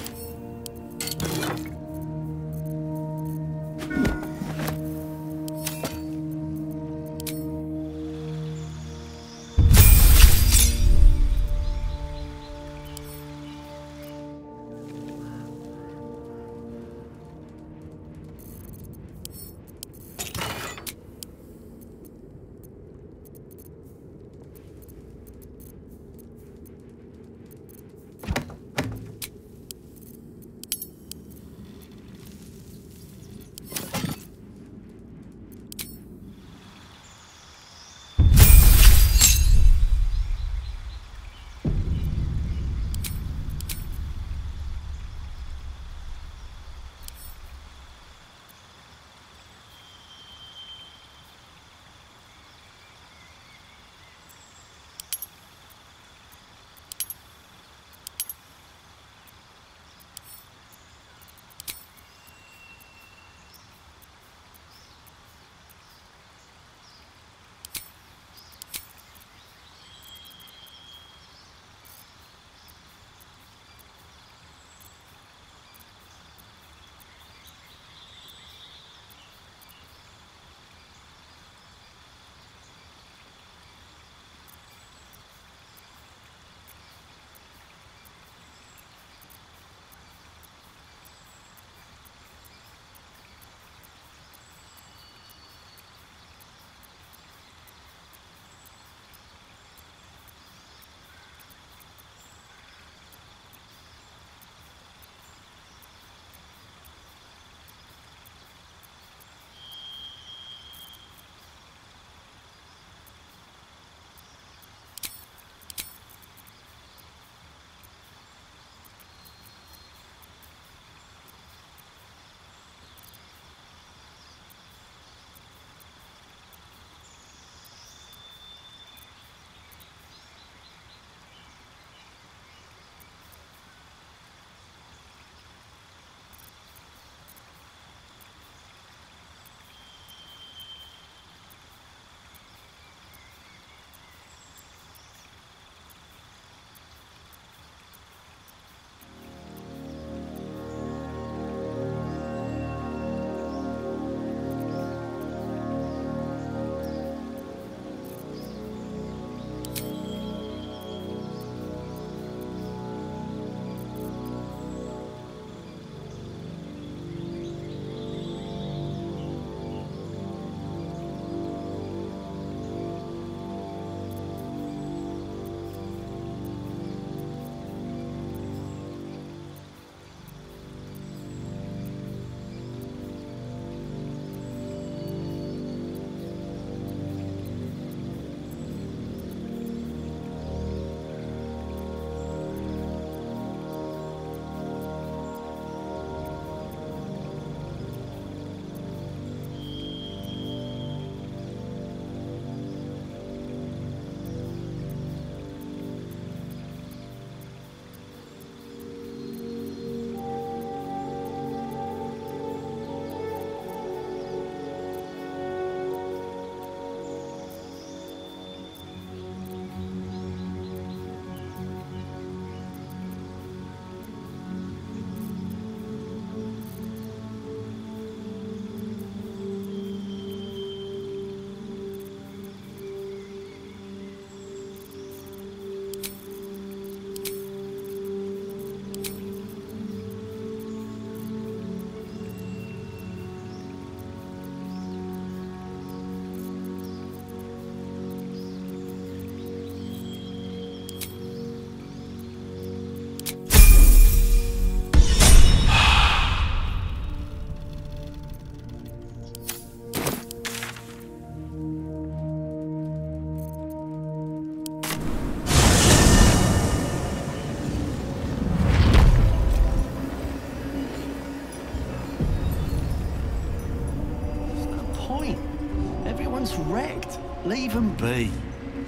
be.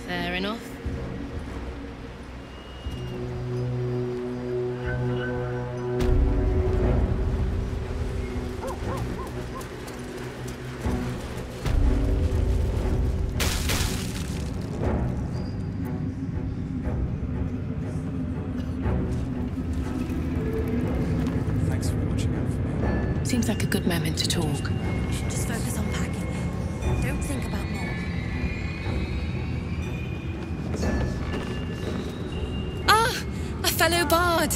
Fair enough. Seems like a good moment to talk. Just focus on packing. Don't think about more. Ah! A fellow bard!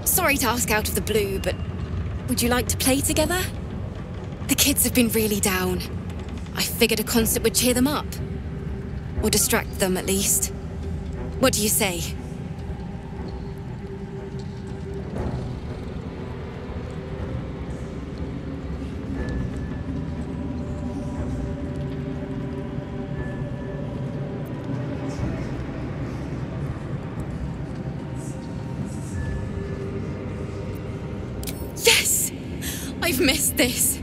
Sorry to ask out of the blue, but would you like to play together? The kids have been really down. I figured a concert would cheer them up. Or distract them, at least. What do you say? I've missed this.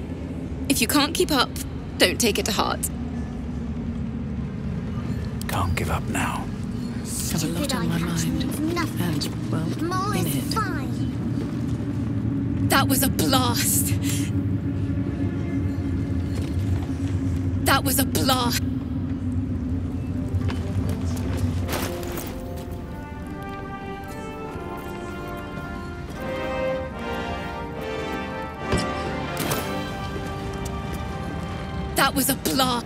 If you can't keep up, don't take it to heart. Can't give up now. Have a lot on my mind. And, well, in it. That was a blast. That was a blast. That was a blast.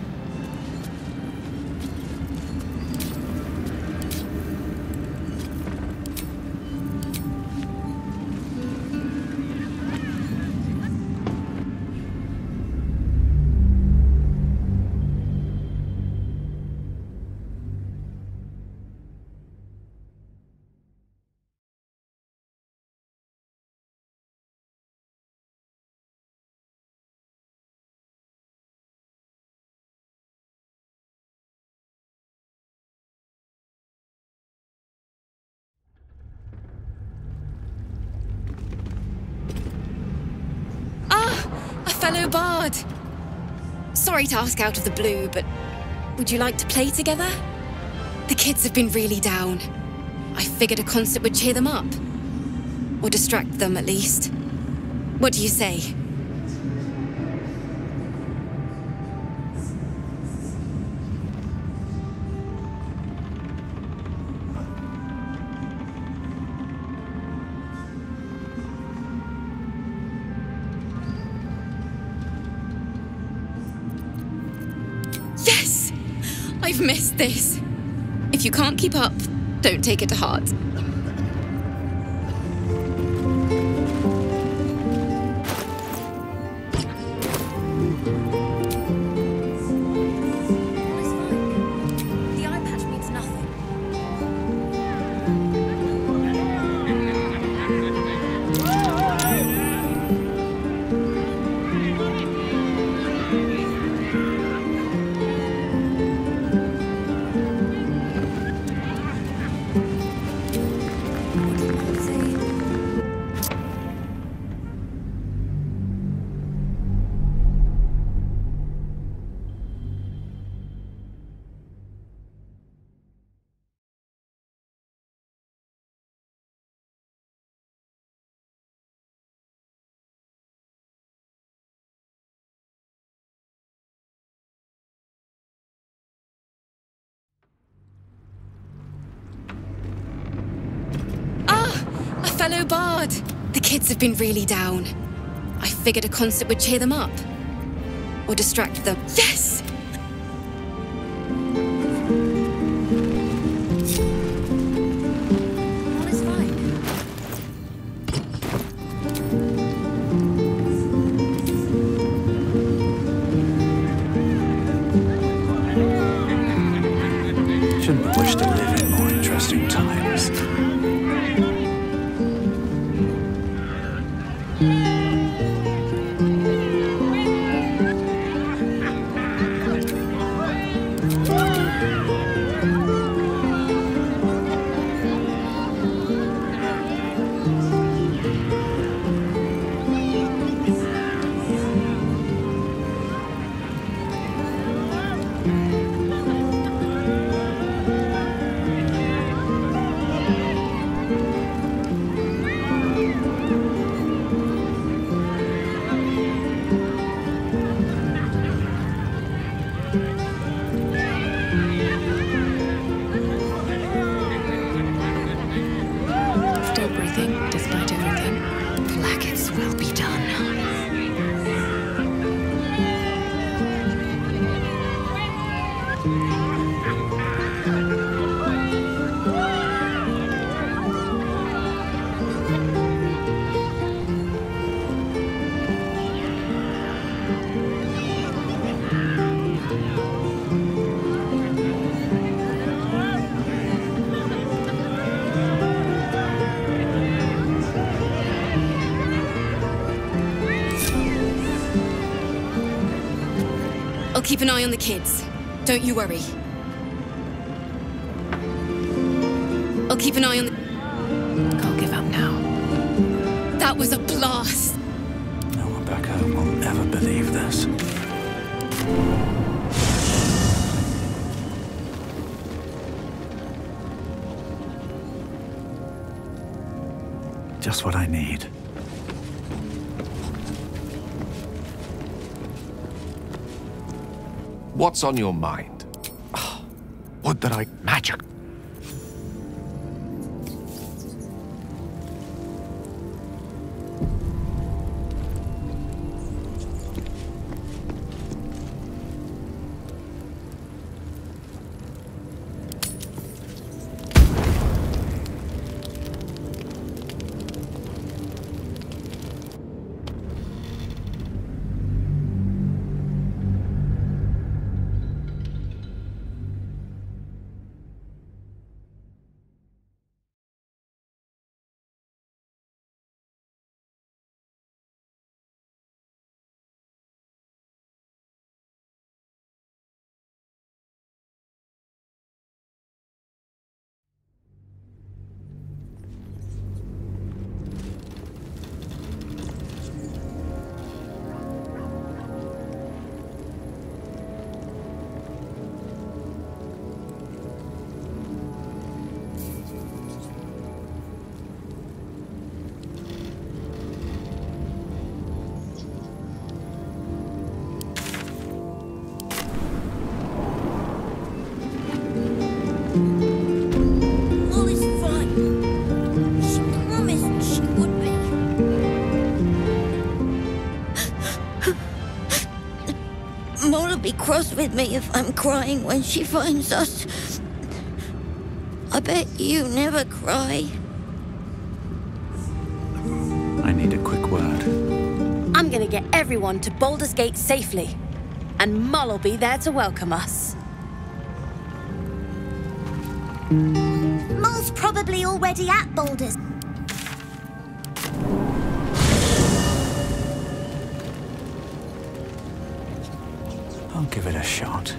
Fellow bard! Sorry to ask out of the blue, but would you like to play together? The kids have been really down. I figured a concert would cheer them up. Or distract them, at least. What do you say? Yes! I've missed this. If you can't keep up, don't take it to heart. Fellow bard! The kids have been really down. I figured a concert would cheer them up. Or distract them. Yes! All is fine. Shouldn't wish to live in more interesting times. I'll keep an eye on the kids. Don't you worry. I'll keep an eye on the... Can't give up now. That was a blast! No one back home will ever believe this. Just what I need. What's on your mind? Would that I... Magic. Be cross with me if I'm crying when she finds us. I bet you never cry. I need a quick word. I'm gonna get everyone to Baldur's Gate safely, and Mull'll be there to welcome us. Mull's probably already at Baldur's. I'll give it a shot.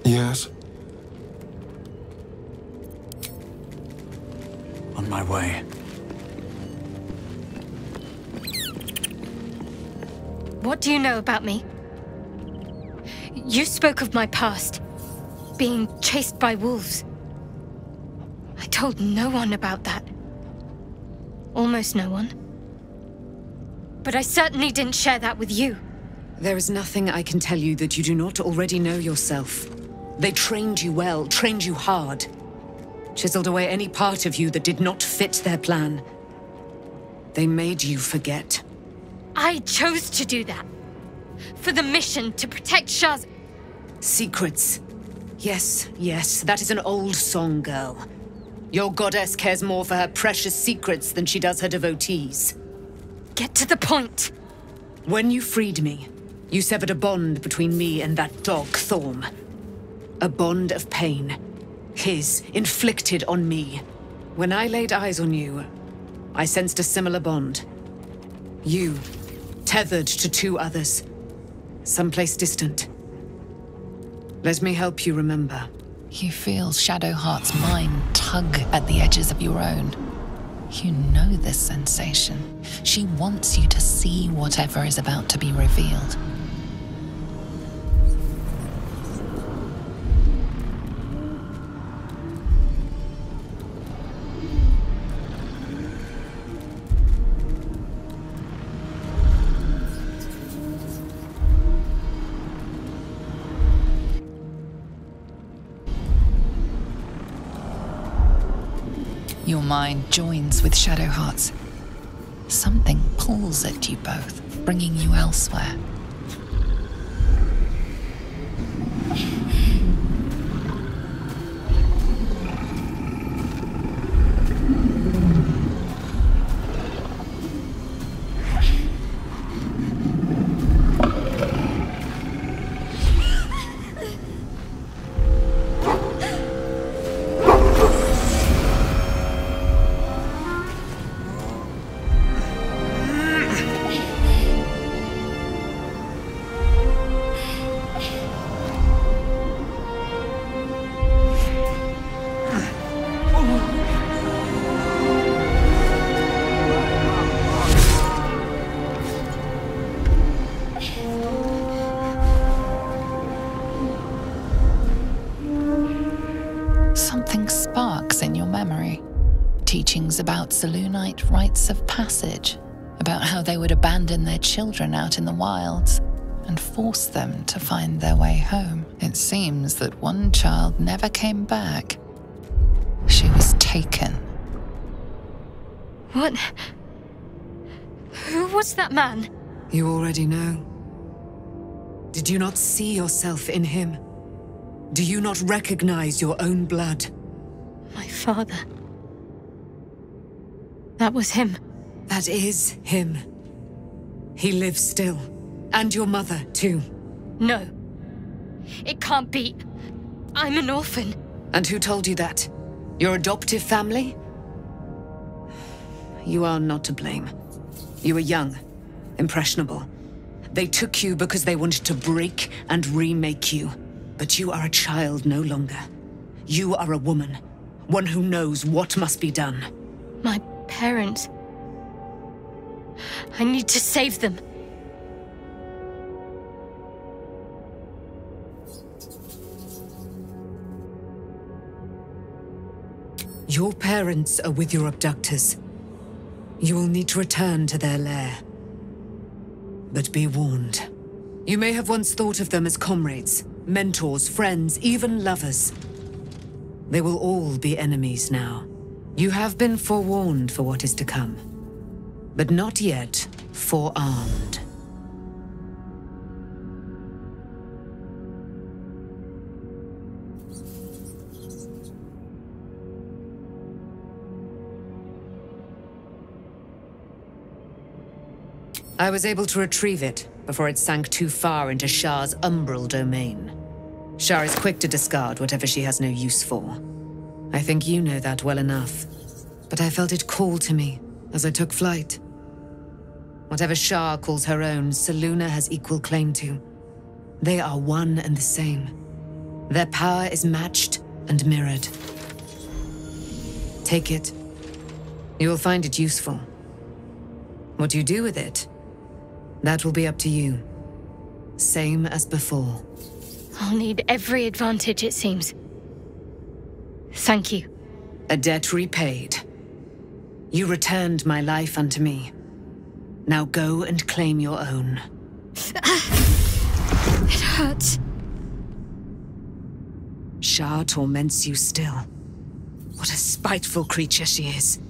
Yes? On my way. What do you know about me? You spoke of my past, being chased by wolves. I told no one about that. Almost no one. But I certainly didn't share that with you. There is nothing I can tell you that you do not already know yourself. They trained you well, trained you hard. Chiseled away any part of you that did not fit their plan. They made you forget. I chose to do that. For the mission to protect Shah's... Secrets. Yes, yes, that is an old song, girl. Your goddess cares more for her precious secrets than she does her devotees. Get to the point. When you freed me, you severed a bond between me and that dog, Thorm. A bond of pain. His, inflicted on me. When I laid eyes on you, I sensed a similar bond. You, tethered to two others, someplace distant. Let me help you remember. You feel Shadowheart's mind tug at the edges of your own. You know this sensation. She wants you to see whatever is about to be revealed. Your mind joins with Shadowheart's. Something pulls at you both, bringing you elsewhere. Something sparks in your memory. Teachings about Selûnite rites of passage, about how they would abandon their children out in the wilds and force them to find their way home. It seems that one child never came back. She was taken. What? Who was that man? You already know. Did you not see yourself in him? Do you not recognize your own blood? My father. That was him. That is him. He lives still. And your mother, too. No. It can't be. I'm an orphan. And who told you that? Your adoptive family? You are not to blame. You were young, impressionable. They took you because they wanted to break and remake you. But you are a child no longer. You are a woman. One who knows what must be done. My parents. I need to save them. Your parents are with your abductors. You will need to return to their lair. But be warned. You may have once thought of them as comrades, mentors, friends, even lovers. They will all be enemies now. You have been forewarned for what is to come, but not yet forearmed. I was able to retrieve it before it sank too far into Shah's umbral domain. Shah is quick to discard whatever she has no use for. I think you know that well enough. But I felt it call to me as I took flight. Whatever Shah calls her own, Selûne has equal claim to. They are one and the same. Their power is matched and mirrored. Take it. You will find it useful. What you do with it, that will be up to you. Same as before. I'll need every advantage, it seems. Thank you. A debt repaid. You returned my life unto me. Now go and claim your own. It hurts. Shah torments you still. What a spiteful creature she is.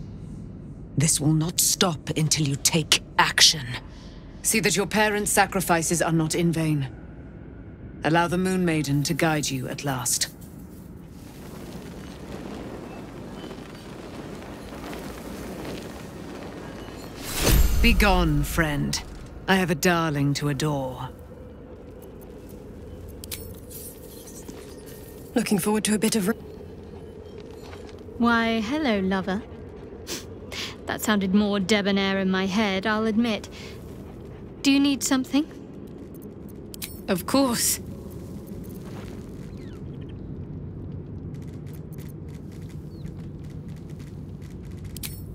This will not stop until you take action. See that your parents' sacrifices are not in vain. Allow the Moon Maiden to guide you at last. Be gone, friend. I have a darling to adore. Looking forward to a bit of... Why, hello, lover. That sounded more debonair in my head, I'll admit. Do you need something? Of course.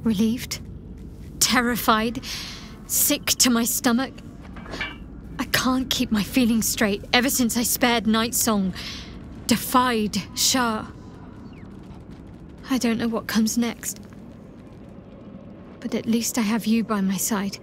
Relieved? Terrified? Sick to my stomach? I can't keep my feelings straight ever since I spared Night Song, defied Shah. I don't know what comes next. But at least I have you by my side.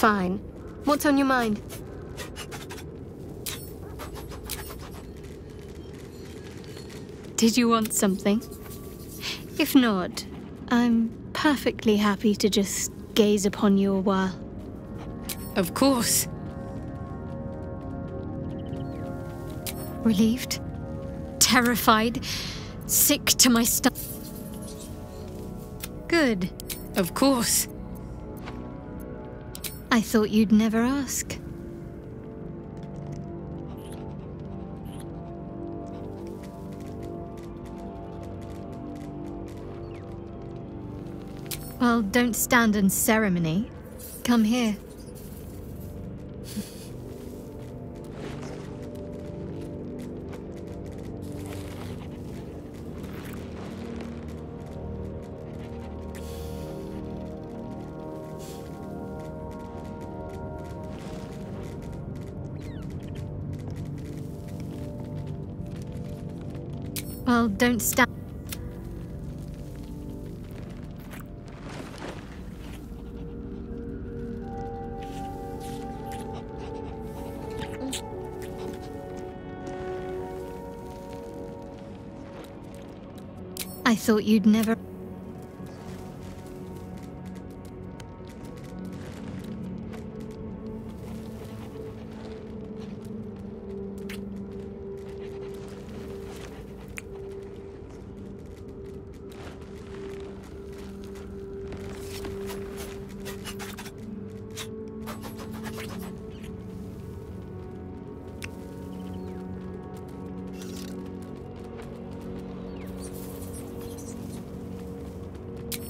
Fine. What's on your mind? Did you want something? If not, I'm perfectly happy to just gaze upon you a while. Of course. Relieved? Terrified? Sick to my stomach? Good. Of course. I thought you'd never ask. Well, don't stand in ceremony. Come here. Well, don't stand. I thought you'd never.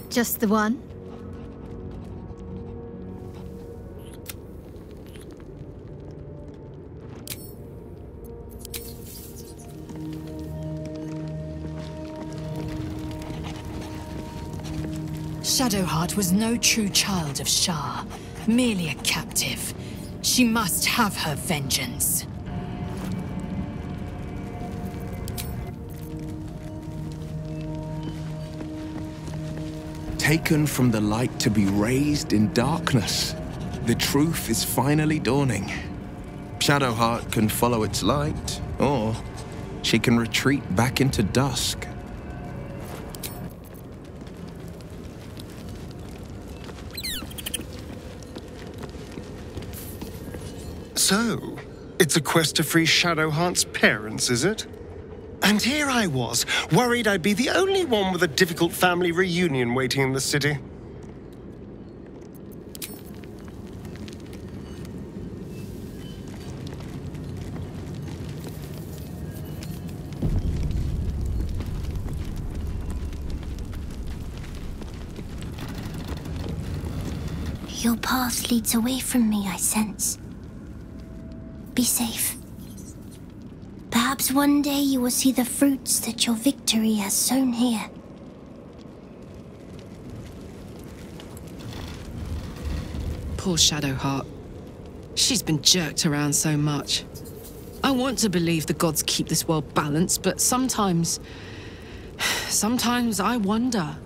Just the one? Shadowheart was no true child of Shah, merely a captive. She must have her vengeance. Taken from the light to be raised in darkness. The truth is finally dawning. Shadowheart can follow its light, or she can retreat back into dusk. So, it's a quest to free Shadowheart's parents, is it? And here I was, worried I'd be the only one with a difficult family reunion waiting in the city. Your path leads away from me, I sense. Be safe. Perhaps one day you will see the fruits that your victory has sown here. Poor Shadowheart. She's been jerked around so much. I want to believe the gods keep this world balanced, but sometimes I wonder.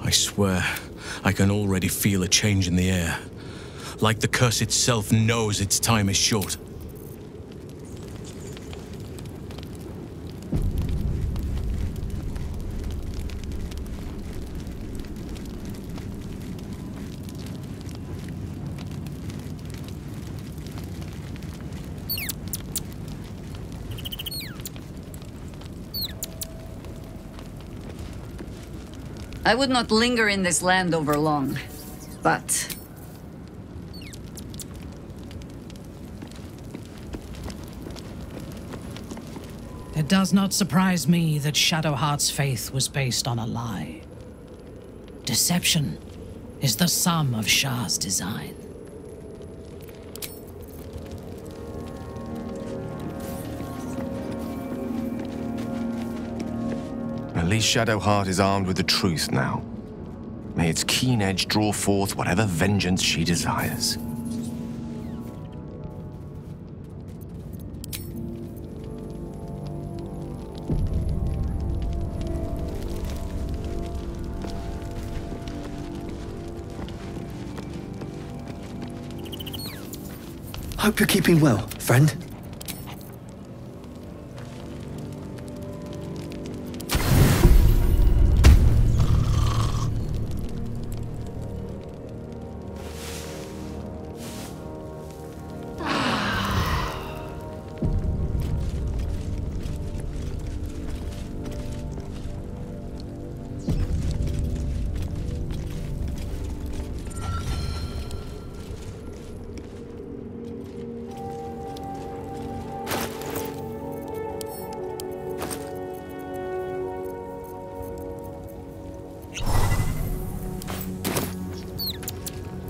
I swear, I can already feel a change in the air. Like the curse itself knows its time is short. I would not linger in this land over long, but... It does not surprise me that Shadowheart's faith was based on a lie. Deception is the sum of Shah's design. At least Shadowheart is armed with the truth now. May its keen edge draw forth whatever vengeance she desires. Hope you're keeping well, friend.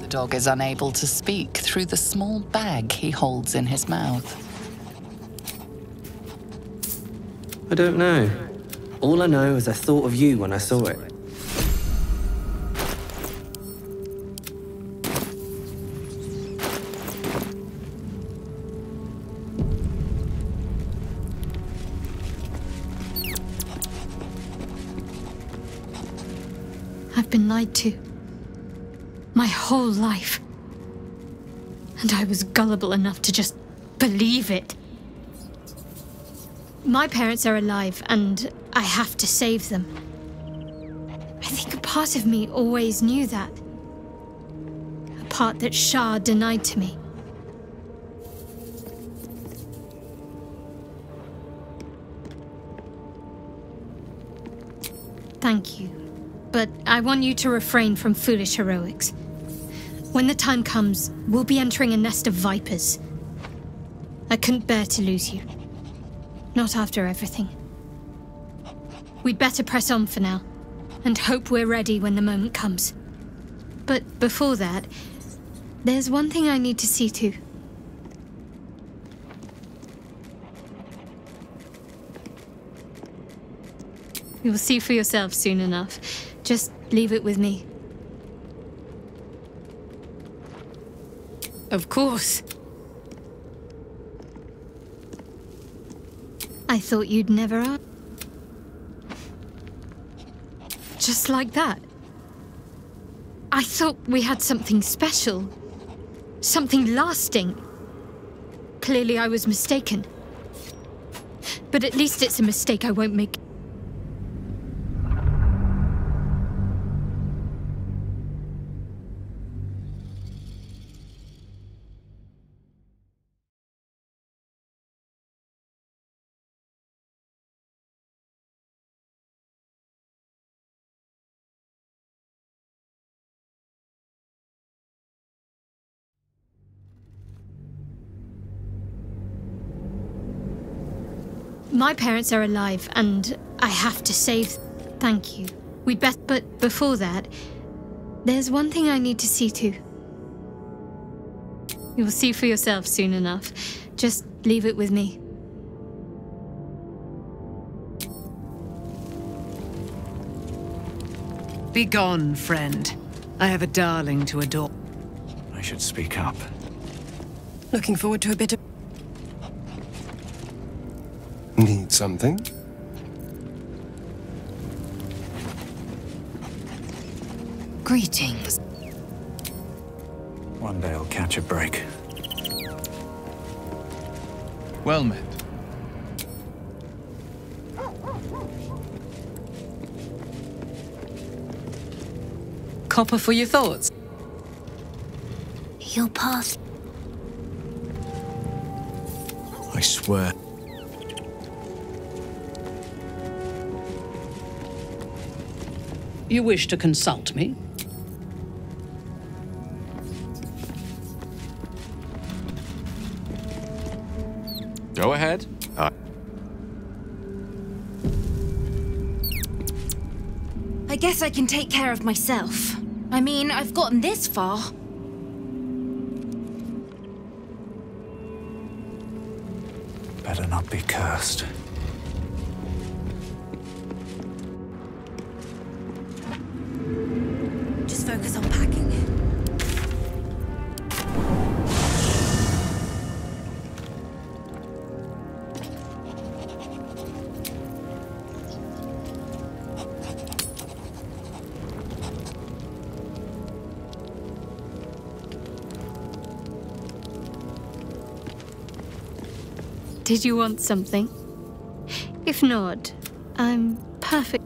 The dog is unable to speak through the small bag he holds in his mouth. I don't know. All I know is I thought of you when I saw it. I've been lied to. My whole life. And I was gullible enough to just believe it. My parents are alive, and I have to save them. I think a part of me always knew that. A part that Shah denied to me. Thank you. But I want you to refrain from foolish heroics. When the time comes, we'll be entering a nest of vipers. I couldn't bear to lose you. Not after everything. We'd better press on for now, and hope we're ready when the moment comes. But before that, there's one thing I need to see to. You'll see for yourself soon enough. Just leave it with me. Of course. I thought you'd never ask. Just like that. I thought we had something special. Something lasting. Clearly I was mistaken. But at least it's a mistake I won't make. My parents are alive, and I have to save them. Thank you. We'd best, but before that, there's one thing I need to see to. You'll see for yourself soon enough. Just leave it with me. Be gone, friend. I have a darling to adore. I should speak up. Looking forward to a bit of... Need something? Greetings. One day I'll catch a break. Well met. Copper for your thoughts. Your path. I swear. You wish to consult me? Go ahead. I guess I can take care of myself. I mean, I've gotten this far. Better not be cursed. focus on packing. Did you want something? If not, I'm perfect.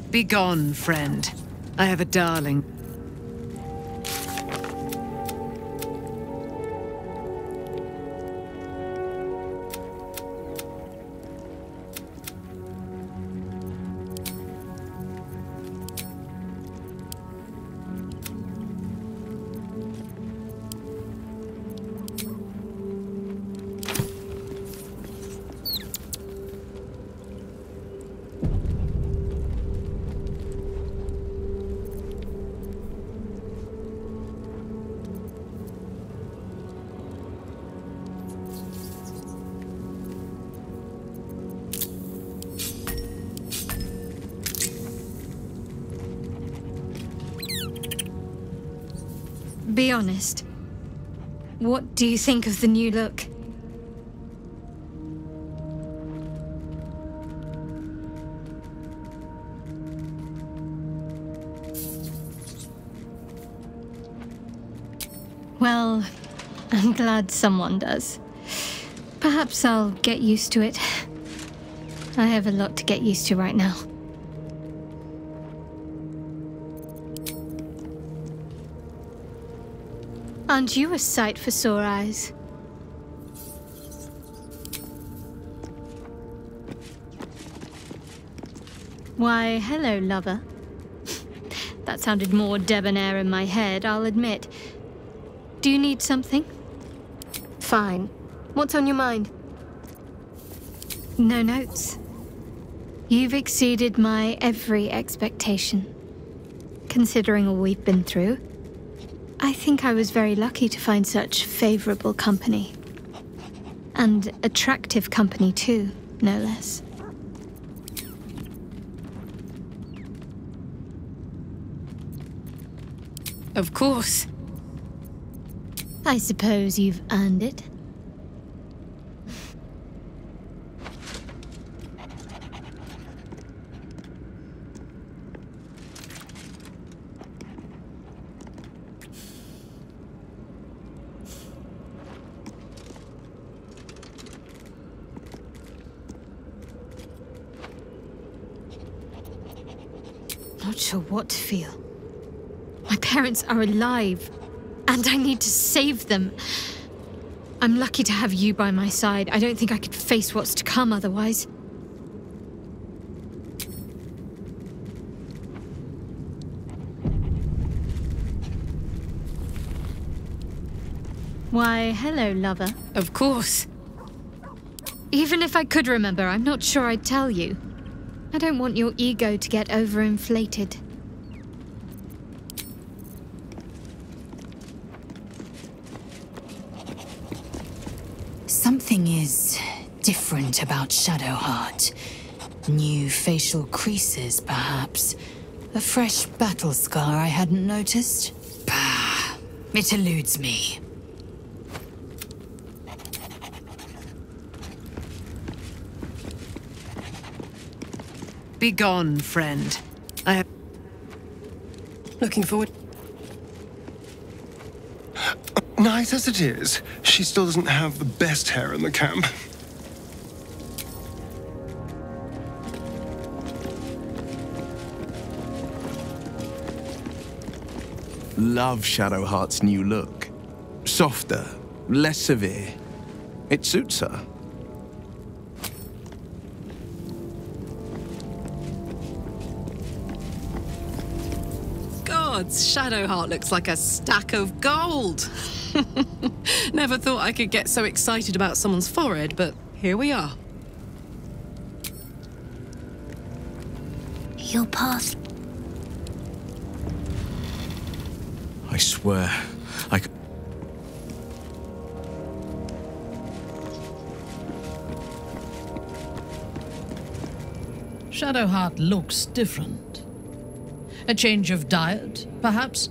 Begone, friend. I have a darling. Be honest. What do you think of the new look? Well, I'm glad someone does. Perhaps I'll get used to it. I have a lot to get used to right now. Aren't you a sight for sore eyes? Why, hello, lover. That sounded more debonair in my head, I'll admit. Do you need something? Fine. What's on your mind? No notes. You've exceeded my every expectation. Considering all we've been through, I think I was very lucky to find such favorable company. And attractive company too, no less. Of course. I suppose you've earned it. Not sure what to feel. My parents are alive, and I need to save them. I'm lucky to have you by my side. I don't think I could face what's to come otherwise. Why, hello, lover. Of course. Even if I could remember, I'm not sure I'd tell you. I don't want your ego to get overinflated. Something is different about Shadowheart. New facial creases, perhaps. A fresh battle scar I hadn't noticed. Bah, it eludes me. Begone, friend. I have... Looking forward. Nice as it is, she still doesn't have the best hair in the camp. Love Shadowheart's new look. Softer, less severe. It suits her. gods, Shadowheart looks like a stack of gold. Never thought I could get so excited about someone's forehead, but here we are. Your path. I swear, Shadowheart looks different. A change of diet, perhaps?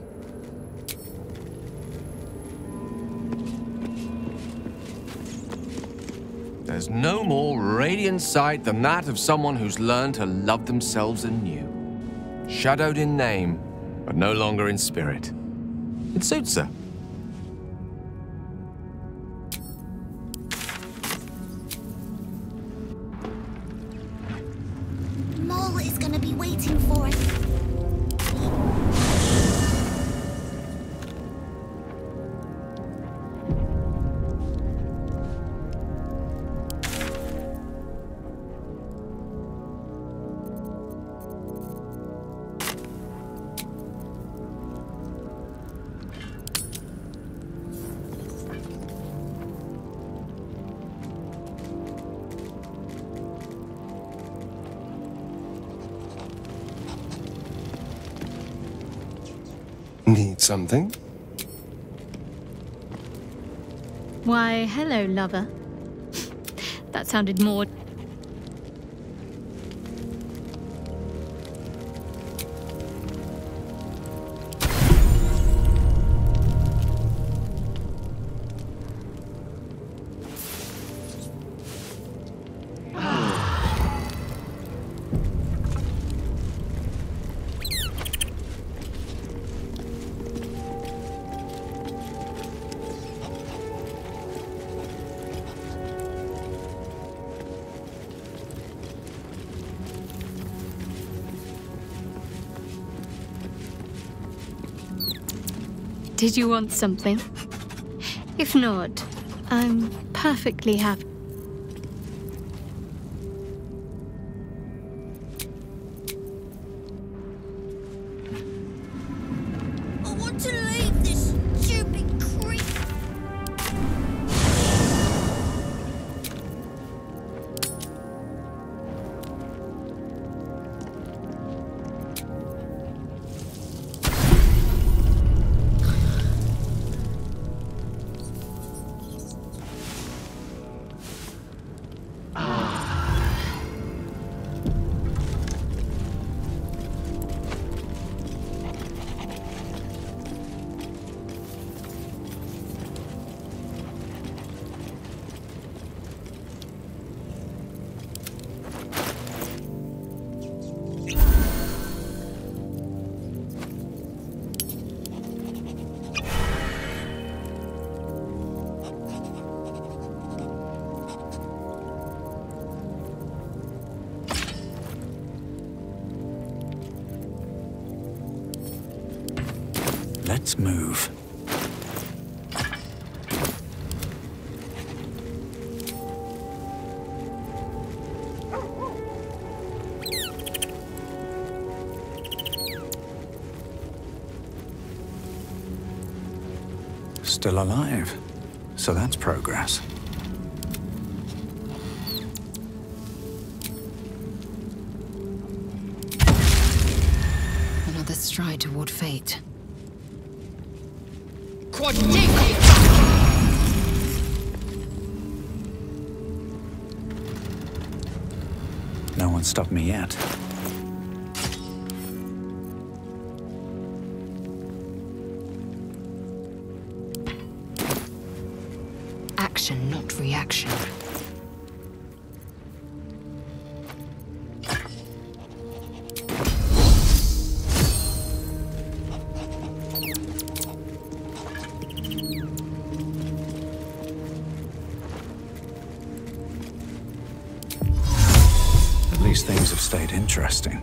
There's no more radiant sight than that of someone who's learned to love themselves anew. Shadowed in name, but no longer in spirit. It suits her. Mole is gonna be waiting for us. Need something? Why, hello, lover. That sounded more... Did you want something? If not, I'm perfectly happy. I want to leave this stupid creep. Let's move. Still alive, so that's progress. Another stride toward fate. No one stopped me yet. Action, not reaction. Things have stayed interesting.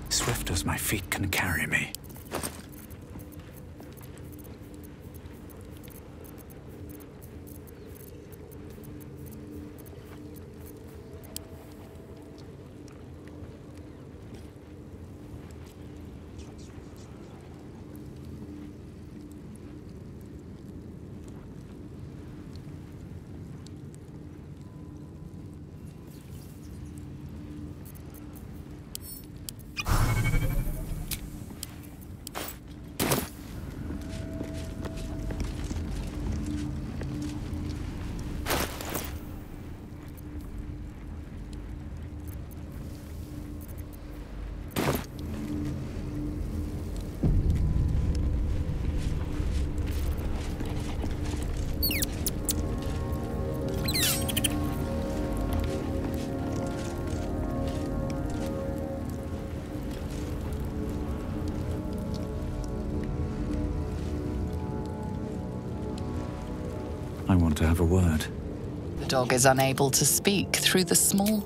Swift as my feet can carry me. I want to have a word. The dog is unable to speak through the small...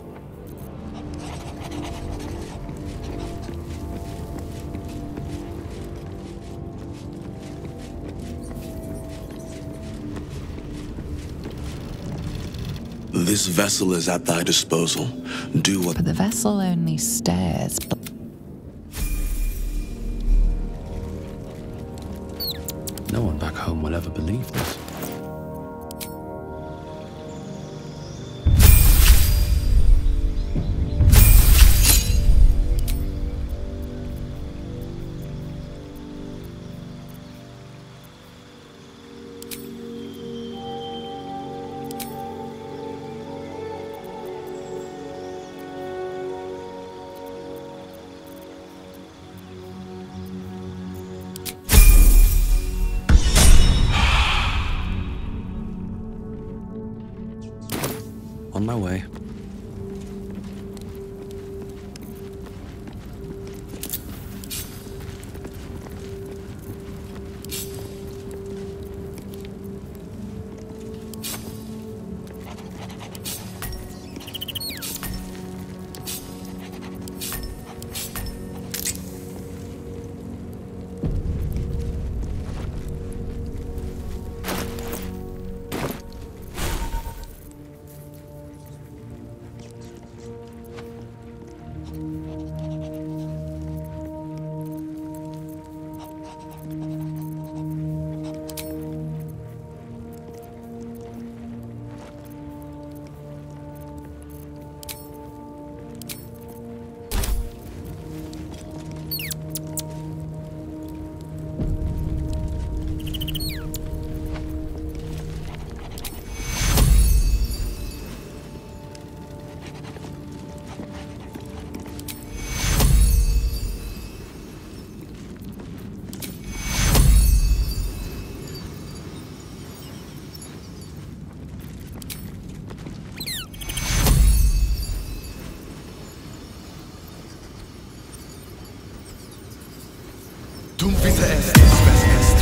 This vessel is at thy disposal. Do what... But the vessel only stares... No one back home will ever believe this. On my way. Dumm bitte es ist.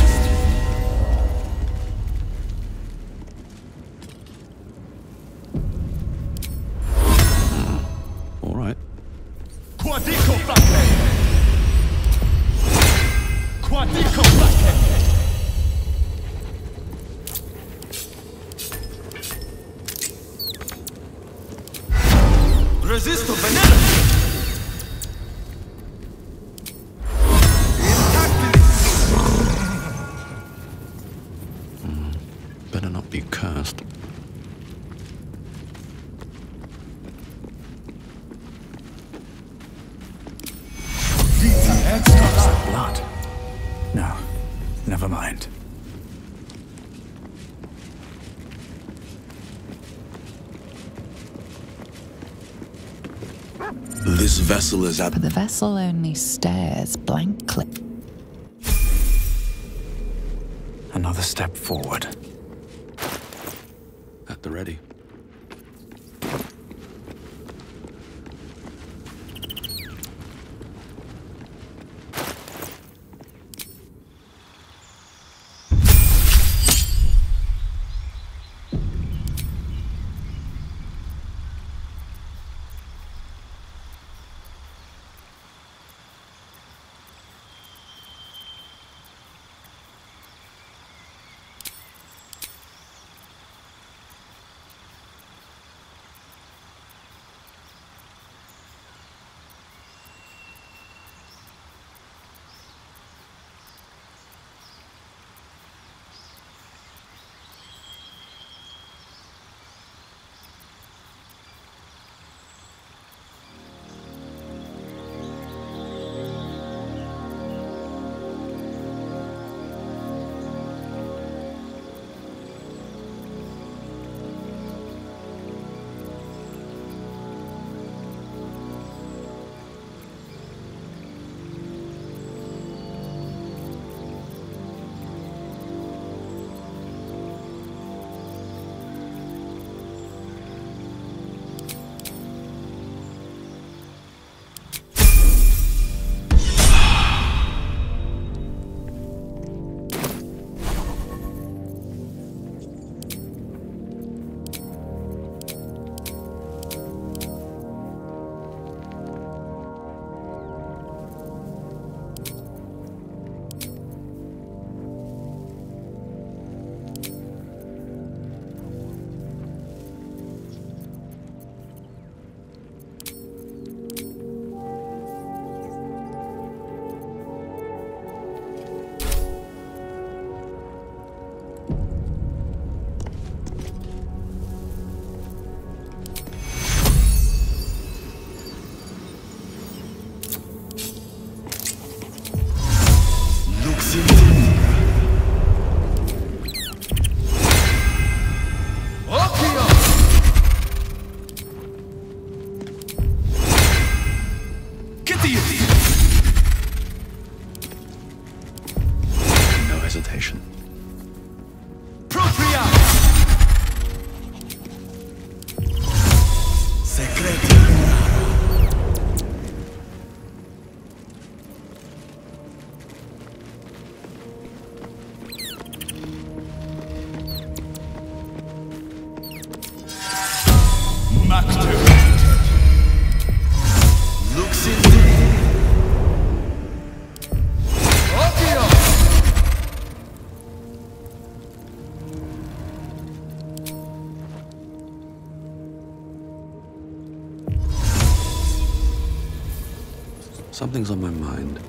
All right. Quadico Blackhead! Quadico Blackhead! Resisto veneno! Better not be cursed. Blood? No. Never mind. This vessel is at... But the vessel only stares blankly. Another step forward. At the ready. hesitation. Something's on my mind.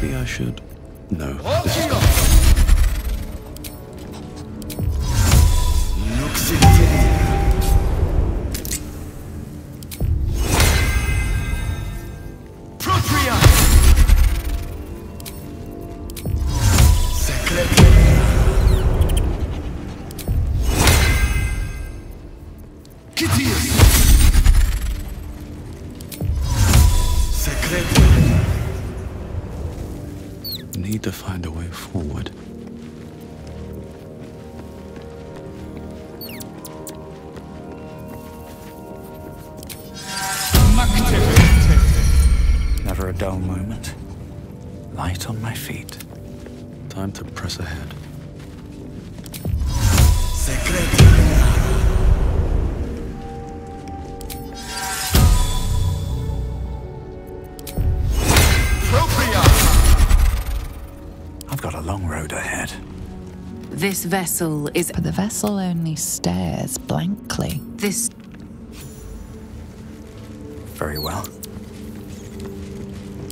Maybe I should. No. Need to find a way forward. dull moment. Light on my feet. Time to press ahead. I've got a long road ahead. This vessel is... But the vessel only stares blankly. This... Very well.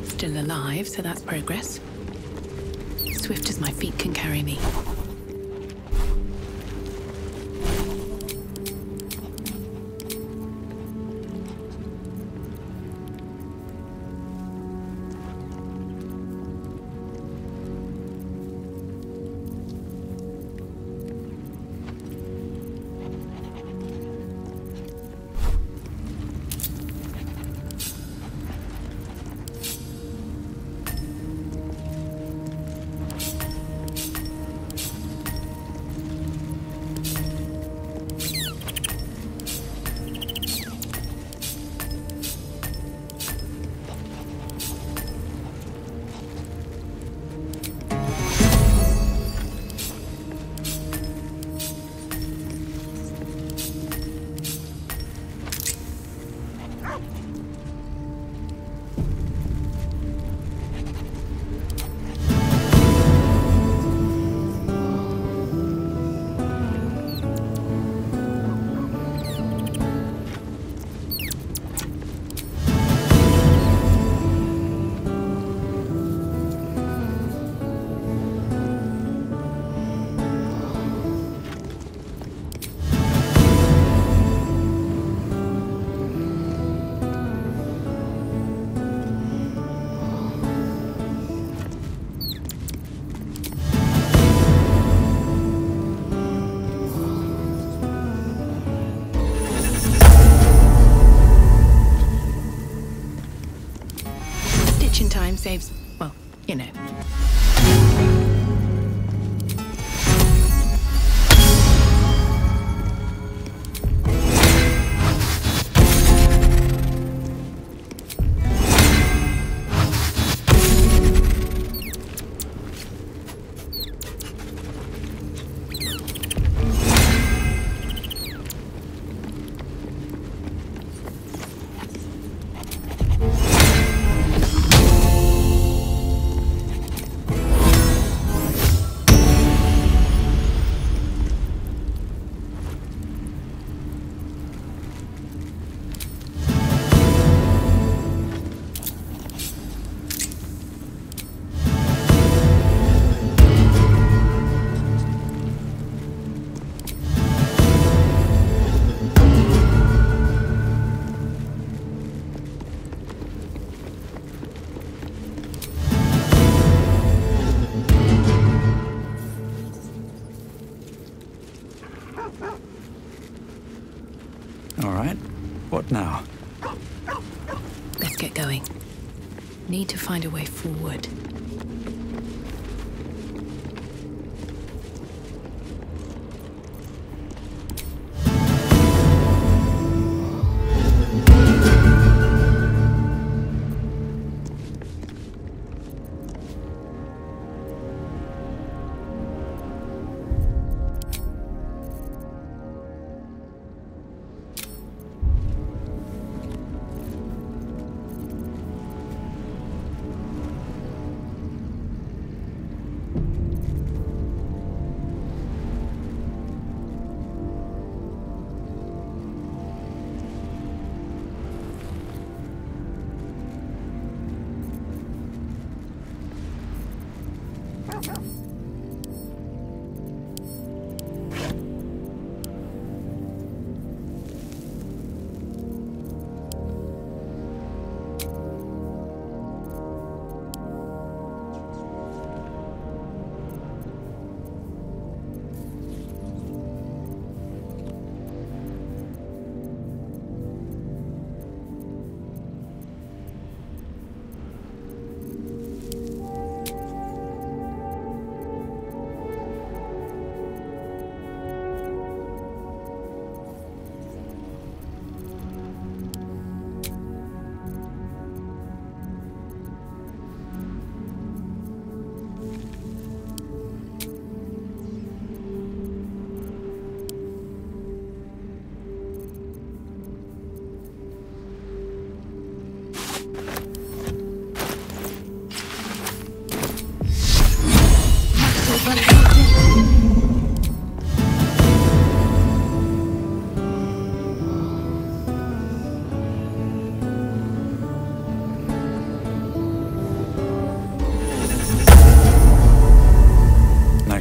Still alive, so that's progress. Swift as my feet can carry me. Time saves, well, you know. All right. What now? Let's get going. Need to find a way forward.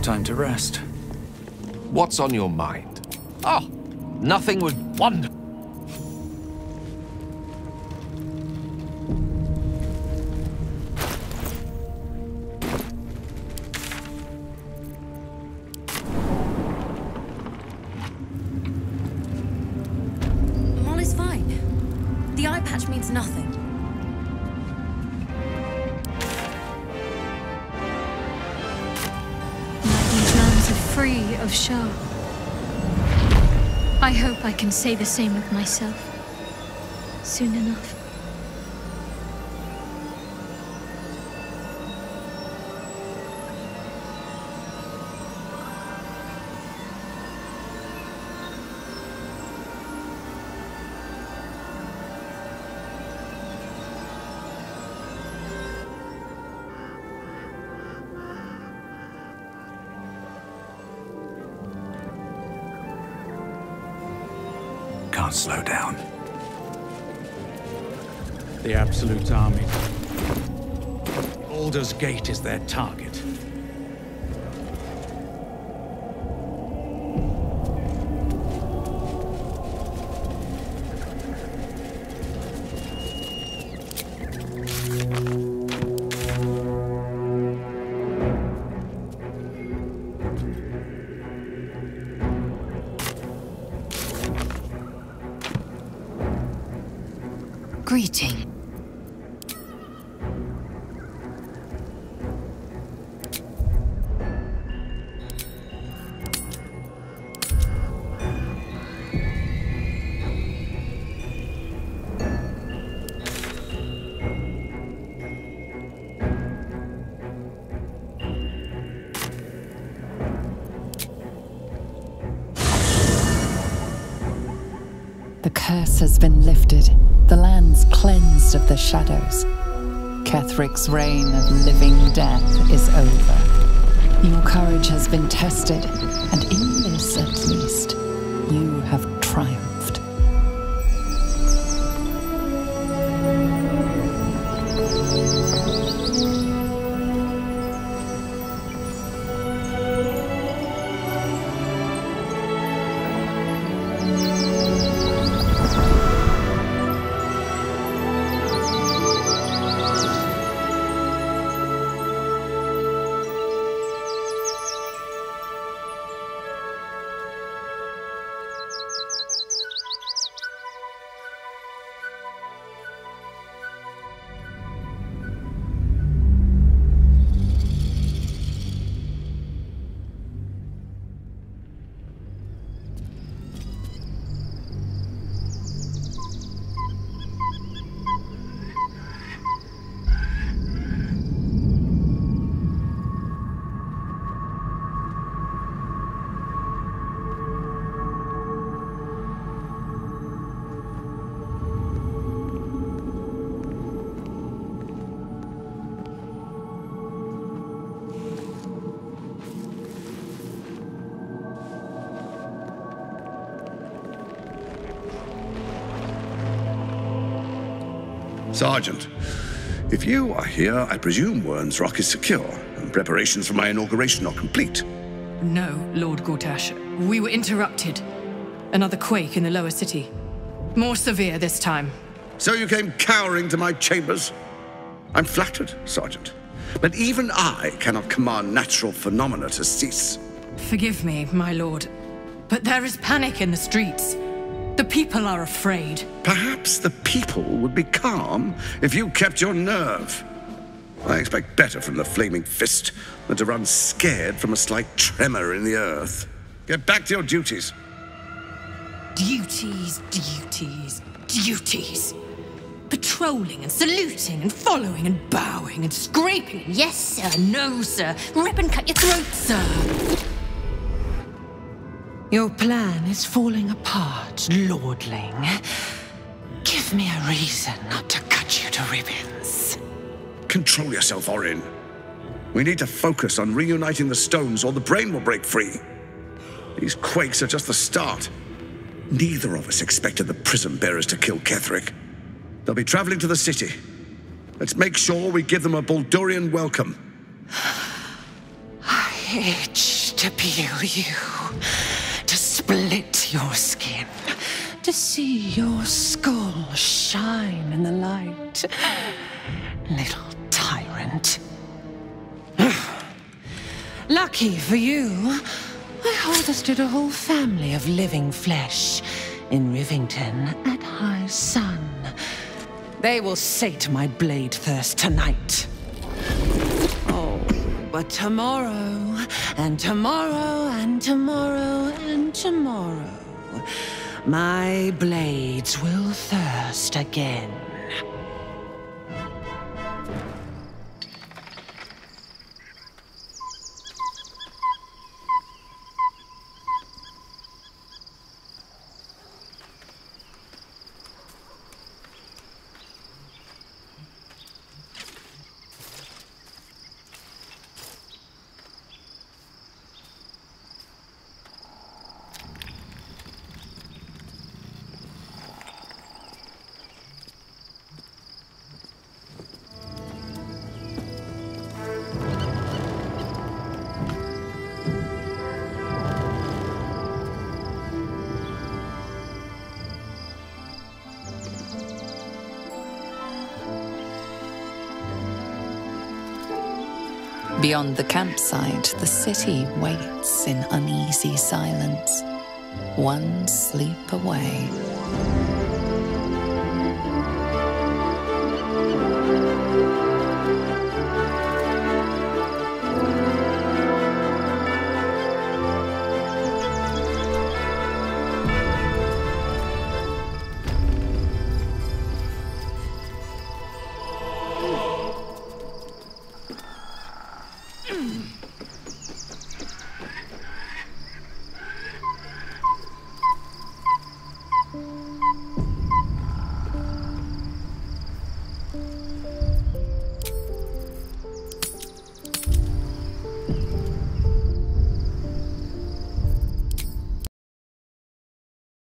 time to rest. What's on your mind? Oh, nothing was wonderful. Molly's fine. The eye patch means nothing. These lands are free of Shah. I hope I can say the same of myself soon enough. Can't slow down. The Absolute Army. Baldur's Gate is their target. Greeting. The curse has been lifted. The land's cleansed of the shadows. Kethric's reign of living death is over. Your courage has been tested, and in this at least, you have triumphed. Sergeant, if you are here, I presume Wern's Rock is secure, and preparations for my inauguration are complete. No, Lord Gortash. We were interrupted. Another quake in the lower city. More severe this time. So you came cowering to my chambers? I'm flattered, Sergeant. But even I cannot command natural phenomena to cease. Forgive me, my lord, but there is panic in the streets. The people are afraid. Perhaps the people would be calm if you kept your nerve. I expect better from the flaming fist than to run scared from a slight tremor in the earth. Get back to your duties. Duties, duties, duties. Patrolling and saluting and following and bowing and scraping. Yes, sir. No, sir. Rip and cut your throat, sir. Your plan is falling apart, lordling. Give me a reason not to cut you to ribbons. Control yourself, Orin. We need to focus on reuniting the stones or the brain will break free. These quakes are just the start. Neither of us expected the prism bearers to kill Ketheric. They'll be traveling to the city. Let's make sure we give them a Baldurian welcome. I itch. to peel you, to split your skin, to see your skull shine in the light. Little tyrant. Lucky for you, I harvested a whole family of living flesh in Rivington at high sun. They will sate my blade thirst tonight. Oh, but tomorrow, and tomorrow, and tomorrow, and tomorrow, my blades will thirst again. Beyond the campsite, the city waits in uneasy silence, one sleep away.